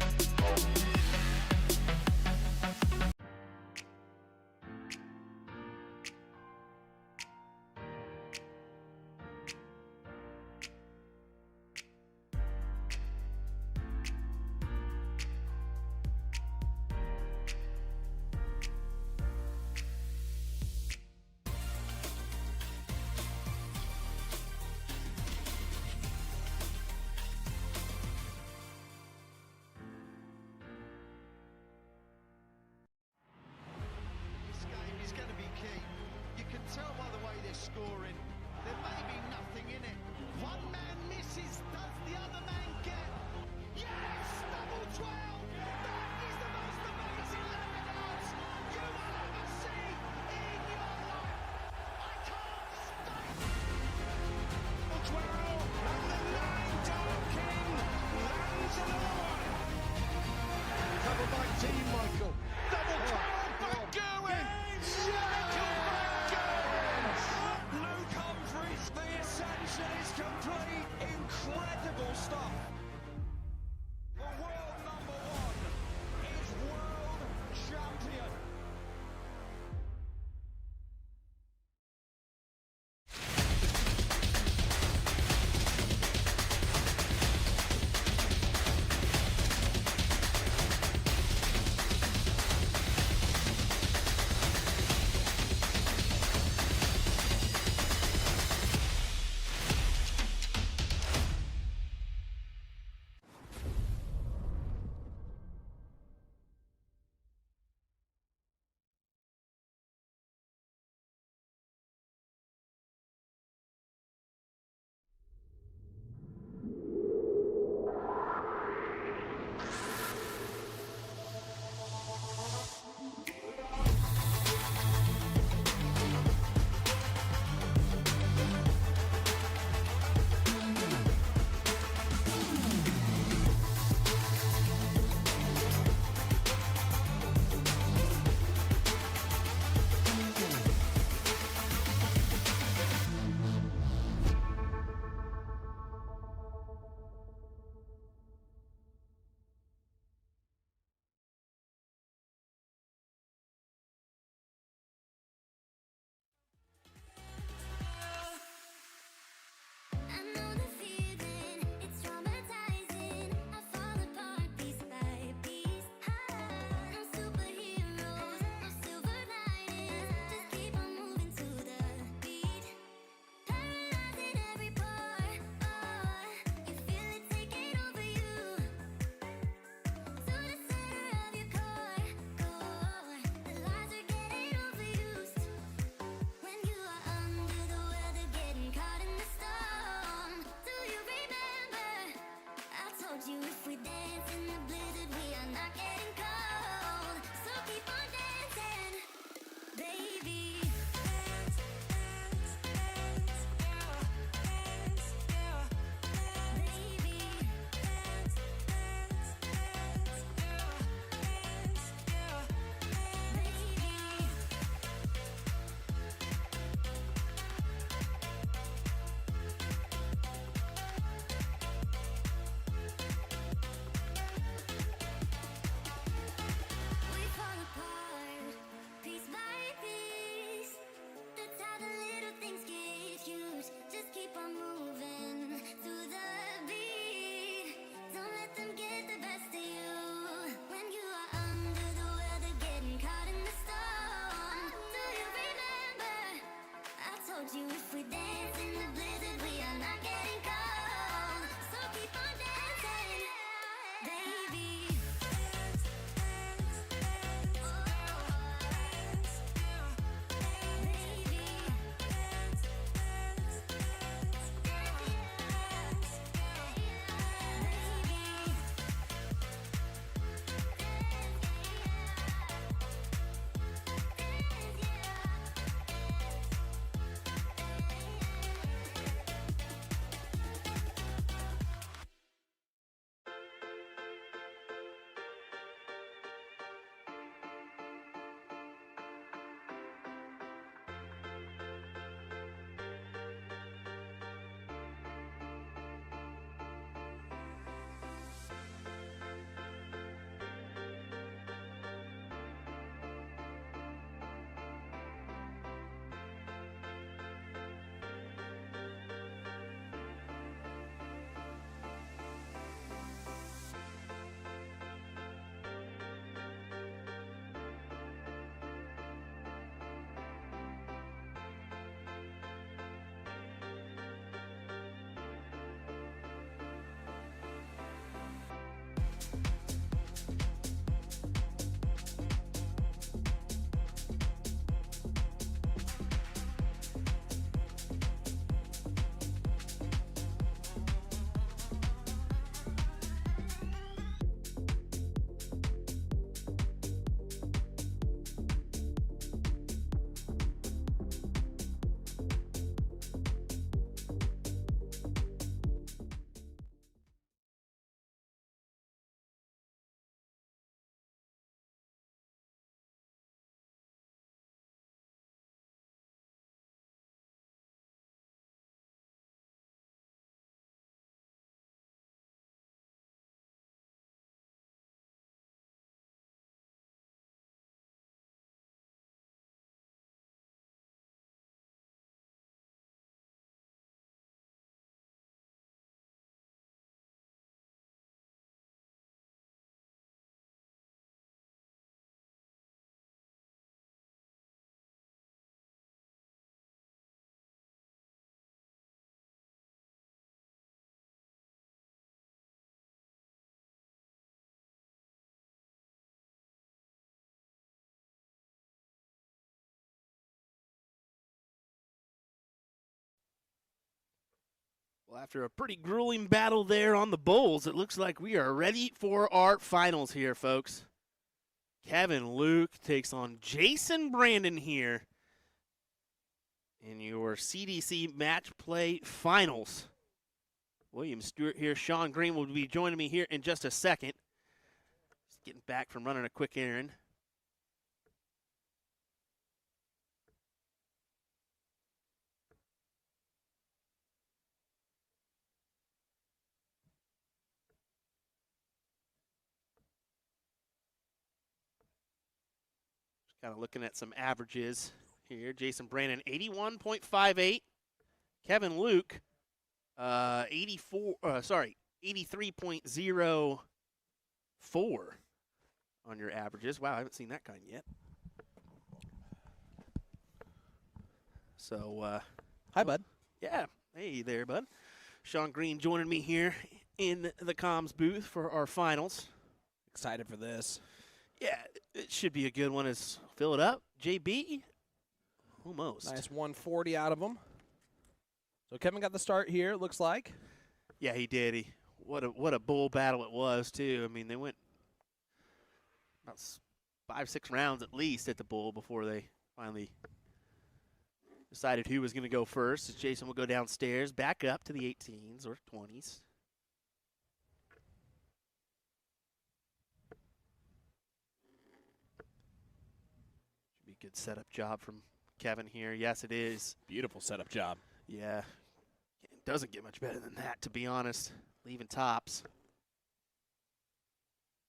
[SPEAKER 2] Well, after a pretty grueling battle there on the bowls, it looks like we are ready for our finals here, folks. Kevin Luke takes on Jason Brandon here in your CDC match play finals. William Stewart here. Sean Green will be joining me here in just a second. Just getting back from running a quick errand. Kind of looking at some averages here. Jason Brandon, 81.58. Kevin Luke, 83.04 on your averages. Wow, I haven't seen that kind yet. So,
[SPEAKER 1] Hi, bud.
[SPEAKER 2] yeah, hey there, bud. Sean Green joining me here in the comms booth for our finals.
[SPEAKER 1] Excited for this.
[SPEAKER 2] Yeah, it should be a good one. As fill it up, JB. Almost.
[SPEAKER 1] Nice 140 out of him. So Kevin got the start here, it looks like.
[SPEAKER 2] Yeah, he did. What a bull battle it was, too. I mean, they went about 5-6 rounds at least at the bull before they finally decided who was going to go first. As Jason will go downstairs, back up to the 18s or 20s. Good setup job from Kevin here. Yes, it is.
[SPEAKER 1] Beautiful setup job.
[SPEAKER 2] Yeah. It doesn't get much better than that, to be honest. Leaving tops.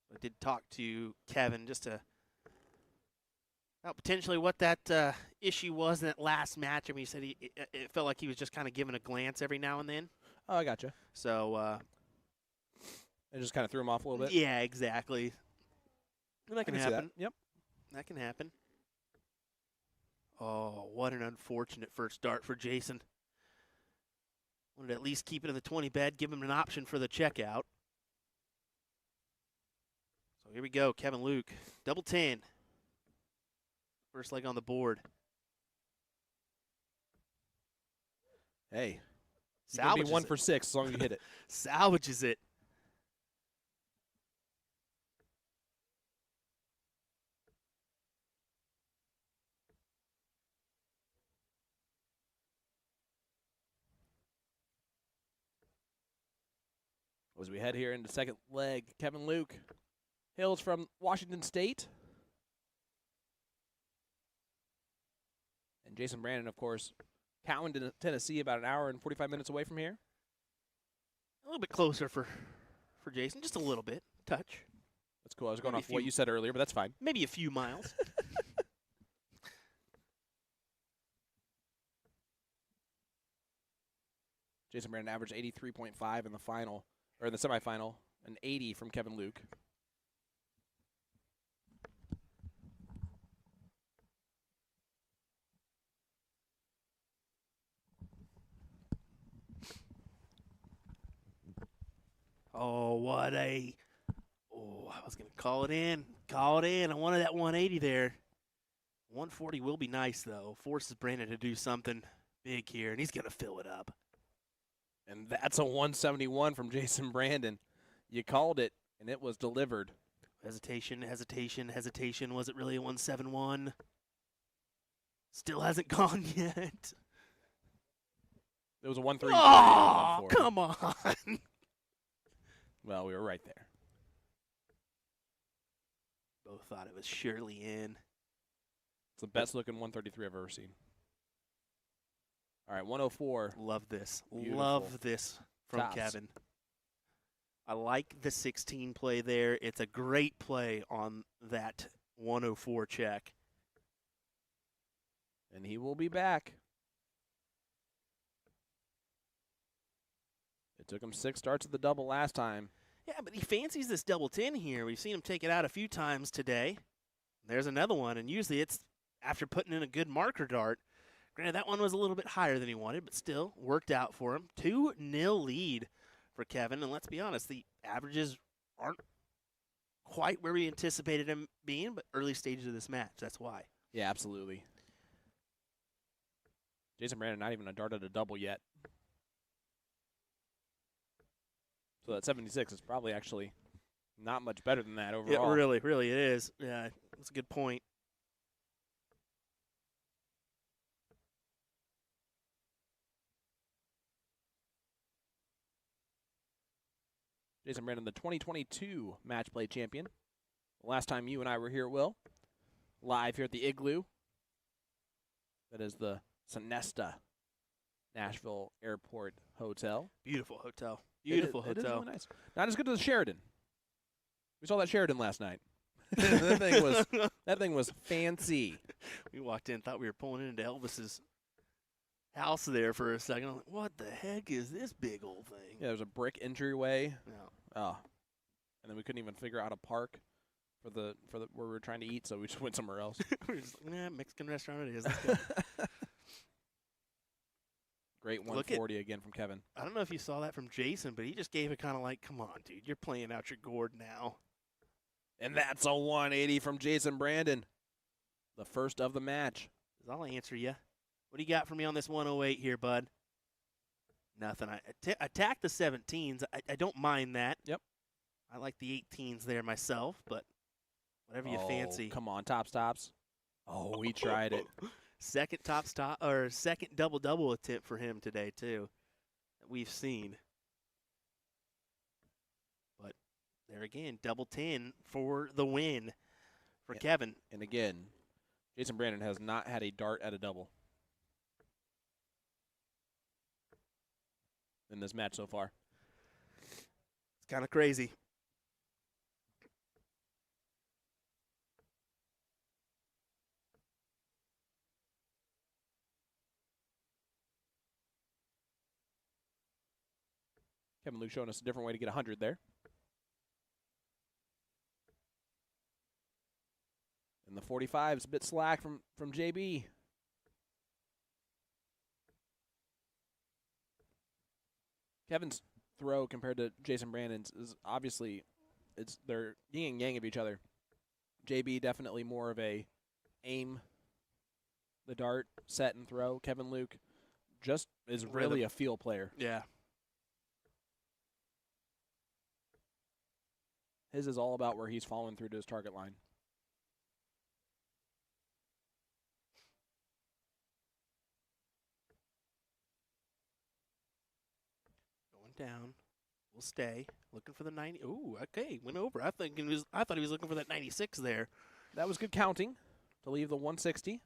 [SPEAKER 2] I did talk to Kevin just to about potentially what that issue was in that last match. I mean, he said it felt like he was just kind of giving a glance every now and then.
[SPEAKER 1] Oh, I gotcha.
[SPEAKER 2] So
[SPEAKER 1] it just kind of threw him off a little bit.
[SPEAKER 2] Yeah, exactly. And that can happen.
[SPEAKER 1] Yep.
[SPEAKER 2] That can happen. Oh, what an unfortunate first dart for Jason. Wanted to at least keep it in the 20 bed, give him an option for the checkout. So here we go, Kevin Luke, double 10. First leg on the board.
[SPEAKER 1] Hey, you can be 1 for 6 as long as you hit it.
[SPEAKER 2] Salvages it.
[SPEAKER 1] As we head here into second leg, Kevin Luke hails from Washington State. And Jason Brandon, of course, Cowan, Tennessee, about an hour and 45 minutes away from here.
[SPEAKER 2] A little bit closer for Jason, just a little bit, touch.
[SPEAKER 1] That's cool. I was going off what you said earlier, but that's fine.
[SPEAKER 2] Maybe a few miles.
[SPEAKER 1] Jason Brandon averaged 83.5 in the final, or in the semifinal, an 80 from Kevin Luke.
[SPEAKER 2] Oh, what a... Oh, I was going to call it in. Call it in. I wanted that 180 there. 140 will be nice, though. Forces Brandon to do something big here, and he's going to fill it up.
[SPEAKER 1] And that's a 171 from Jason Brandon. You called it, and it was delivered.
[SPEAKER 2] Hesitation, hesitation, hesitation. Was it really a 171? Still hasn't gone yet.
[SPEAKER 1] It was a 133.
[SPEAKER 2] Oh, come on.
[SPEAKER 1] Well, we were right there.
[SPEAKER 2] Both thought it was surely in.
[SPEAKER 1] It's the best looking 133 I've ever seen. All right, 104.
[SPEAKER 2] Love this.
[SPEAKER 1] Beautiful.
[SPEAKER 2] Love this from
[SPEAKER 1] Tops.
[SPEAKER 2] Kevin. I like the 16 play there. It's a great play on that 104 check.
[SPEAKER 1] And he will be back. It took him 6 starts at the double last time.
[SPEAKER 2] Yeah, but he fancies this double 10 here. We've seen him take it out a few times today. There's another one, and usually it's after putting in a good marker dart. Granted, that one was a little bit higher than he wanted, but still worked out for him. 2-0 lead for Kevin, and let's be honest, the averages aren't quite where we anticipated them being, but early stages of this match, that's why.
[SPEAKER 1] Yeah, absolutely. Jason Brandon not even a dart at a double yet. So that 76 is probably actually not much better than that
[SPEAKER 2] It
[SPEAKER 1] overall.
[SPEAKER 2] really, really it is. Yeah, that's a good point.
[SPEAKER 1] Jason Brandon, the 2022 match play champion. The last time you and I were here, Will, live here at the Igloo. That is the Sonesta Nashville Airport Hotel.
[SPEAKER 2] Beautiful hotel. Beautiful
[SPEAKER 1] It is
[SPEAKER 2] hotel.
[SPEAKER 1] really nice. Not as good as the Sheridan. We saw that Sheridan last night. that thing was fancy.
[SPEAKER 2] We walked in, thought we were pulling into Elvis's house there for a second. I'm like, what the heck is this big old thing?
[SPEAKER 1] Yeah, there's a brick entryway.
[SPEAKER 2] Yeah.
[SPEAKER 1] Oh, and then we couldn't even figure out a park for the where we were trying to eat, so we just went somewhere else.
[SPEAKER 2] We're just like, nah, Mexican restaurant it is. Let's go.
[SPEAKER 1] Great 140 again from Kevin.
[SPEAKER 2] I don't know if you saw that from Jason, but he just gave it kind of like, come on, dude, you're playing out your gourd now.
[SPEAKER 1] And that's a 180 from Jason Brandon. The first of the match.
[SPEAKER 2] I'll answer you. What do you got for me on this 108 here, bud? Nothing. I attack the 17s. I don't mind that.
[SPEAKER 1] Yep.
[SPEAKER 2] I like the 18s there myself, but whatever you fancy.
[SPEAKER 1] Come on, tops. Oh, he tried it.
[SPEAKER 2] Second second double attempt for him today too, that we've seen. But there again, double 10 for the win for Kevin.
[SPEAKER 1] And again, Jason Brandon has not had a dart at a double in this match so far.
[SPEAKER 2] It's kind of crazy.
[SPEAKER 1] Kevin Luke showing us a different way to get 100 there. And the 45 is a bit slack from JB. Kevin's throw compared to Jason Brandon's is obviously they're yin and yang of each other. JB definitely more of a aim the dart, set and throw. Kevin Luke just is really a feel player.
[SPEAKER 2] Yeah.
[SPEAKER 1] His is all about where he's following through to his target line.
[SPEAKER 2] Going down. We'll stay. Looking for the 90. Ooh, okay. Went over. I thought he was looking for that 96 there.
[SPEAKER 1] That was good counting to leave the 160.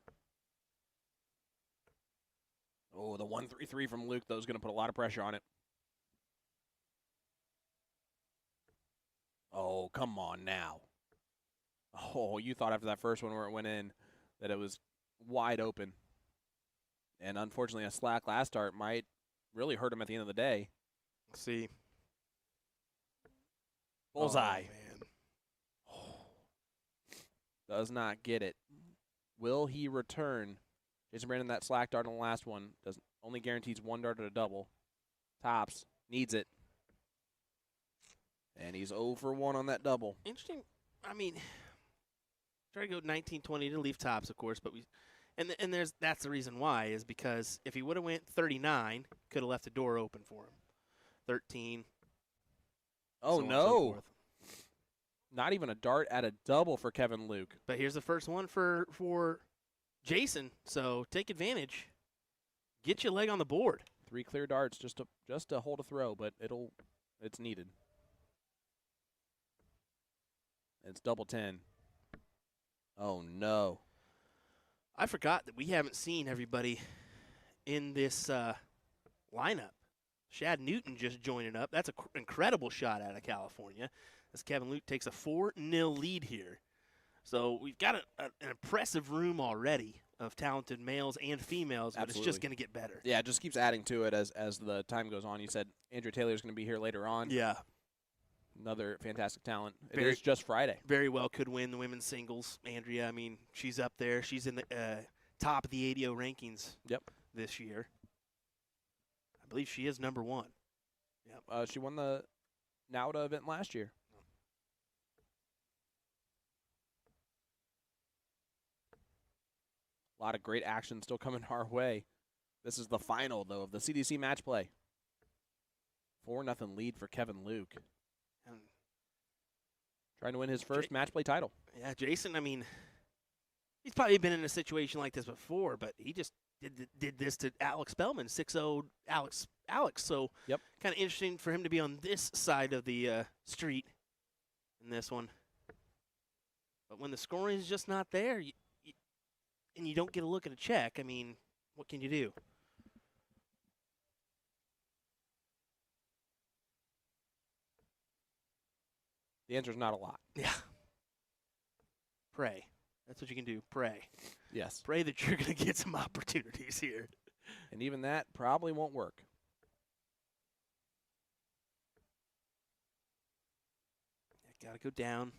[SPEAKER 1] Oh, the 133 from Luke, though, is going to put a lot of pressure on it. Oh, come on now. Oh, you thought after that first one where it went in that it was wide open. And unfortunately, a slack last start might really hurt him at the end of the day.
[SPEAKER 2] Let's see.
[SPEAKER 1] Bullseye.
[SPEAKER 2] Oh, man.
[SPEAKER 1] Does not get it. Will he return? Jason Brandon, that slack dart on the last one, only guarantees one dart at a double. Tops. Needs it. And he's 0 for 1 on that double.
[SPEAKER 2] Interesting. I mean, try to go 19-20 to leave tops, of course, but that's the reason why, is because if he would have went 39, could have left the door open for him. 13.
[SPEAKER 1] Oh,
[SPEAKER 2] so on and so
[SPEAKER 1] no.
[SPEAKER 2] forth.
[SPEAKER 1] Not even a dart at a double for Kevin Luke.
[SPEAKER 2] But here's the first one for Jason, so take advantage. Get your leg on the board.
[SPEAKER 1] 3 clear darts just to hold a throw, but it's needed. It's double 10. Oh, no.
[SPEAKER 2] I forgot that we haven't seen everybody in this lineup. Shad Newton just joining up. That's an incredible shot out of California, as Kevin Luke takes a 4-0 lead here. So we've got an impressive room already of talented males and females, but
[SPEAKER 1] Absolutely.
[SPEAKER 2] It's just going to get better.
[SPEAKER 1] Yeah, it just keeps adding to it as the time goes on. You said Andrea Taylor's going to be here later on.
[SPEAKER 2] Yeah.
[SPEAKER 1] Another fantastic talent. It is just Friday.
[SPEAKER 2] Very well could win the women's singles. Andrea, I mean, she's up there. She's in the top of the ADO rankings this year. I believe she is number 1.
[SPEAKER 1] Yep. She won the NAUDA event last year. A lot of great action still coming our way. This is the final, though, of the CDC match play 4-0 lead for Kevin Luke.
[SPEAKER 2] And
[SPEAKER 1] Trying to win his first match play title.
[SPEAKER 2] yeah, Jason, I mean, he's probably been in a situation like this before, but he just did this to Alex Bellman, 6-0 Alex. So
[SPEAKER 1] Yep.
[SPEAKER 2] kind of interesting for him to be on this side of the street in this one. But when the scoring is just not there, and you don't get a look at a check, I mean, what can you do?
[SPEAKER 1] The answer is not a lot.
[SPEAKER 2] Yeah. Pray. That's what you can do. Pray.
[SPEAKER 1] Yes.
[SPEAKER 2] Pray that you're going to get some opportunities here.
[SPEAKER 1] And even that probably won't work.
[SPEAKER 2] Got to go down.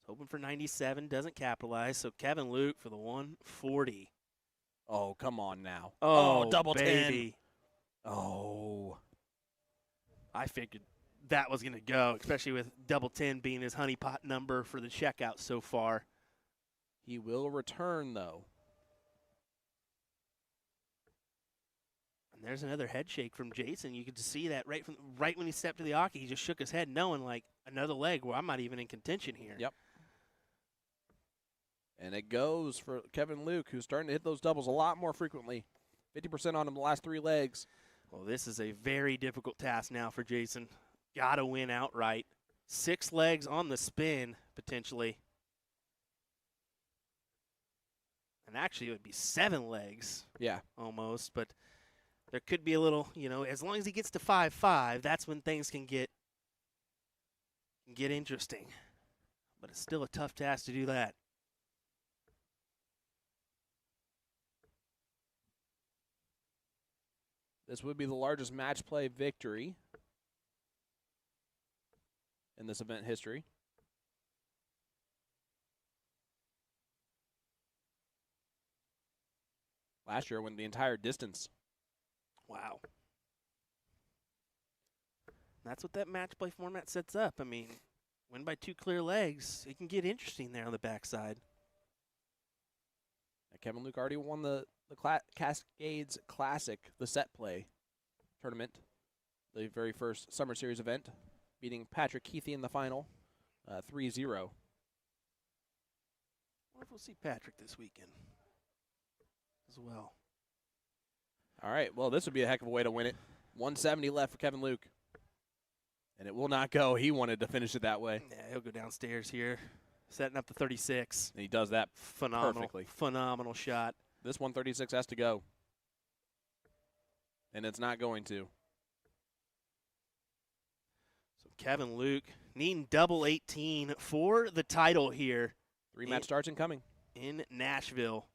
[SPEAKER 2] Hoping for 97, doesn't capitalize. So Kevin Luke for the 140.
[SPEAKER 1] Oh, come on now.
[SPEAKER 2] Oh,
[SPEAKER 1] double
[SPEAKER 2] baby.
[SPEAKER 1] 10. Oh.
[SPEAKER 2] I figured that was going to go, especially with double 10 being his honeypot number for the checkout so far.
[SPEAKER 1] He will return, though.
[SPEAKER 2] And there's another head shake from Jason. You could just see that right when he stepped to the hockey, he just shook his head, knowing like another leg where I'm not even in contention here.
[SPEAKER 1] Yep. And it goes for Kevin Luke, who's starting to hit those doubles a lot more frequently. 50% on him the last 3 legs.
[SPEAKER 2] Well, this is a very difficult task now for Jason. Got to win outright. 6 legs on the spin, potentially. And actually, it would be 7 legs.
[SPEAKER 1] Yeah.
[SPEAKER 2] Almost. But there could be a little, as long as he gets to 5-5, that's when things can get interesting. But it's still a tough task to do that.
[SPEAKER 1] This would be the largest match play victory in this event history. Last year went the entire distance.
[SPEAKER 2] Wow. That's what that match play format sets up. I mean, win by 2 clear legs, it can get interesting there on the backside.
[SPEAKER 1] Kevin Luke already won the Cascades Classic, the set play tournament, the very first Summer Series event, beating Patrick Keithy in the final, 3-0.
[SPEAKER 2] I wonder if we'll see Patrick this weekend as well.
[SPEAKER 1] All right, well, this would be a heck of a way to win it. 170 left for Kevin Luke. And it will not go. He wanted to finish it that way.
[SPEAKER 2] Yeah, he'll go downstairs here, setting up the 36.
[SPEAKER 1] And he does that perfectly.
[SPEAKER 2] Phenomenal shot.
[SPEAKER 1] This 136 has to go. And it's not going to.
[SPEAKER 2] So Kevin Luke needing double 18 for the title here.
[SPEAKER 1] 3 match starts incoming.
[SPEAKER 2] In Nashville.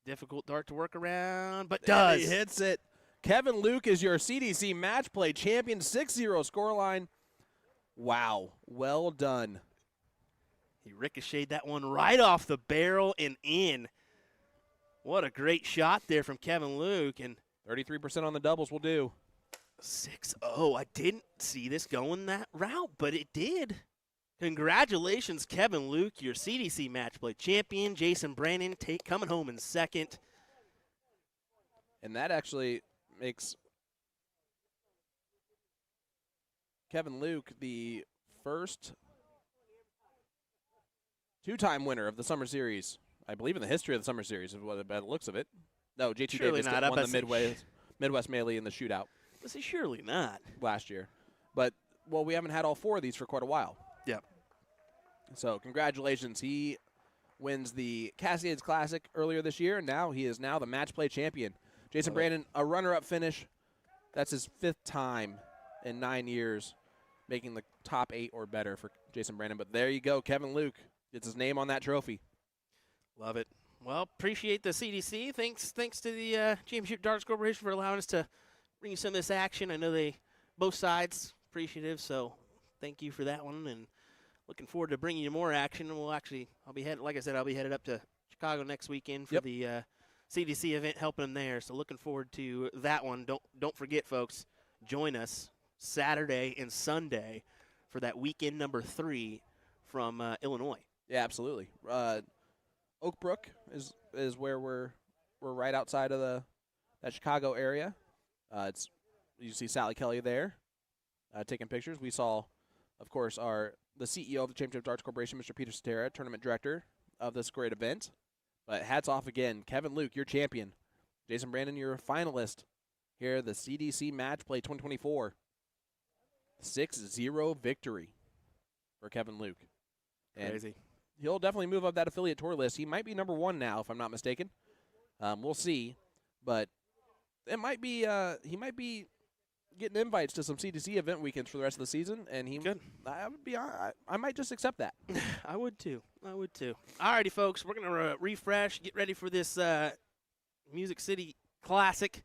[SPEAKER 2] Difficult dart to work around, but does.
[SPEAKER 1] He hits it. Kevin Luke is your CDC match play champion, 6-0 scoreline. Wow, well done.
[SPEAKER 2] He ricocheted that one right off the barrel and in. What a great shot there from Kevin Luke. And
[SPEAKER 1] 33% on the doubles will do.
[SPEAKER 2] 6-0. I didn't see this going that route, but it did. Congratulations, Kevin Luke, your CDC match play champion. Jason Brandon coming home in second.
[SPEAKER 1] And that actually makes Kevin Luke the first 2-time winner of the Summer Series, I believe in the history of the Summer Series, by the looks of it. No, JT
[SPEAKER 2] Surely
[SPEAKER 1] Davis
[SPEAKER 2] not.
[SPEAKER 1] won the Midwest Melee in the shootout
[SPEAKER 2] This is surely not.
[SPEAKER 1] last year. But, well, we haven't had all 4 of these for quite a while.
[SPEAKER 2] Yep.
[SPEAKER 1] So congratulations. He wins the Cascades Classic earlier this year, and now he is now the match play champion. Jason Brandon, a runner-up finish. That's his 5th time in 9 years making the top 8 or better for Jason Brandon. But there you go. Kevin Luke gets his name on that trophy.
[SPEAKER 2] Love it. Well, appreciate the CDC. Thanks to the Championship Darts Corporation for allowing us to bring you some of this action. I know both sides appreciative, so thank you for that one. And looking forward to bringing you more action. And I'll be headed up to Chicago next weekend for the CDC event, helping them there. So looking forward to that one. Don't forget, folks, join us Saturday and Sunday for that weekend number 3 from Illinois.
[SPEAKER 1] Yeah, absolutely. Oak Brook is where we're right outside of the that Chicago area. You see Sally Kelly there taking pictures. We saw, of course, the CEO of the Championship Darts Corporation, Mr. Peter Cetera, tournament director of this great event. But hats off again. Kevin Luke, your champion. Jason Brandon, your finalist here, the CDC Matchplay 2024. 6-0 victory for Kevin Luke. And
[SPEAKER 2] Crazy.
[SPEAKER 1] he'll definitely move up that affiliate tour list. He might be number 1 now, if I'm not mistaken. We'll see. But it might be he might be getting invites to some CDC event weekends for the rest of the season, and I might just accept that.
[SPEAKER 2] I would too. Alrighty, folks, we're gonna refresh, get ready for this Music City Classic.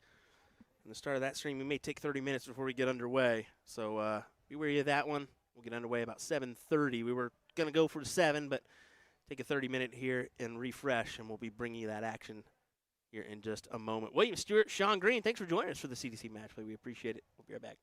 [SPEAKER 2] And the start of that stream, we may take 30 minutes before we get underway, so be wary of that one. We'll get underway about 7:30. We were gonna go for 7, but take a 30-minute here and refresh, and we'll be bringing you that action here in just a moment. William Stewart, Sean Green, thanks for joining us for the CDC Matchplay. We appreciate it. We'll be right back.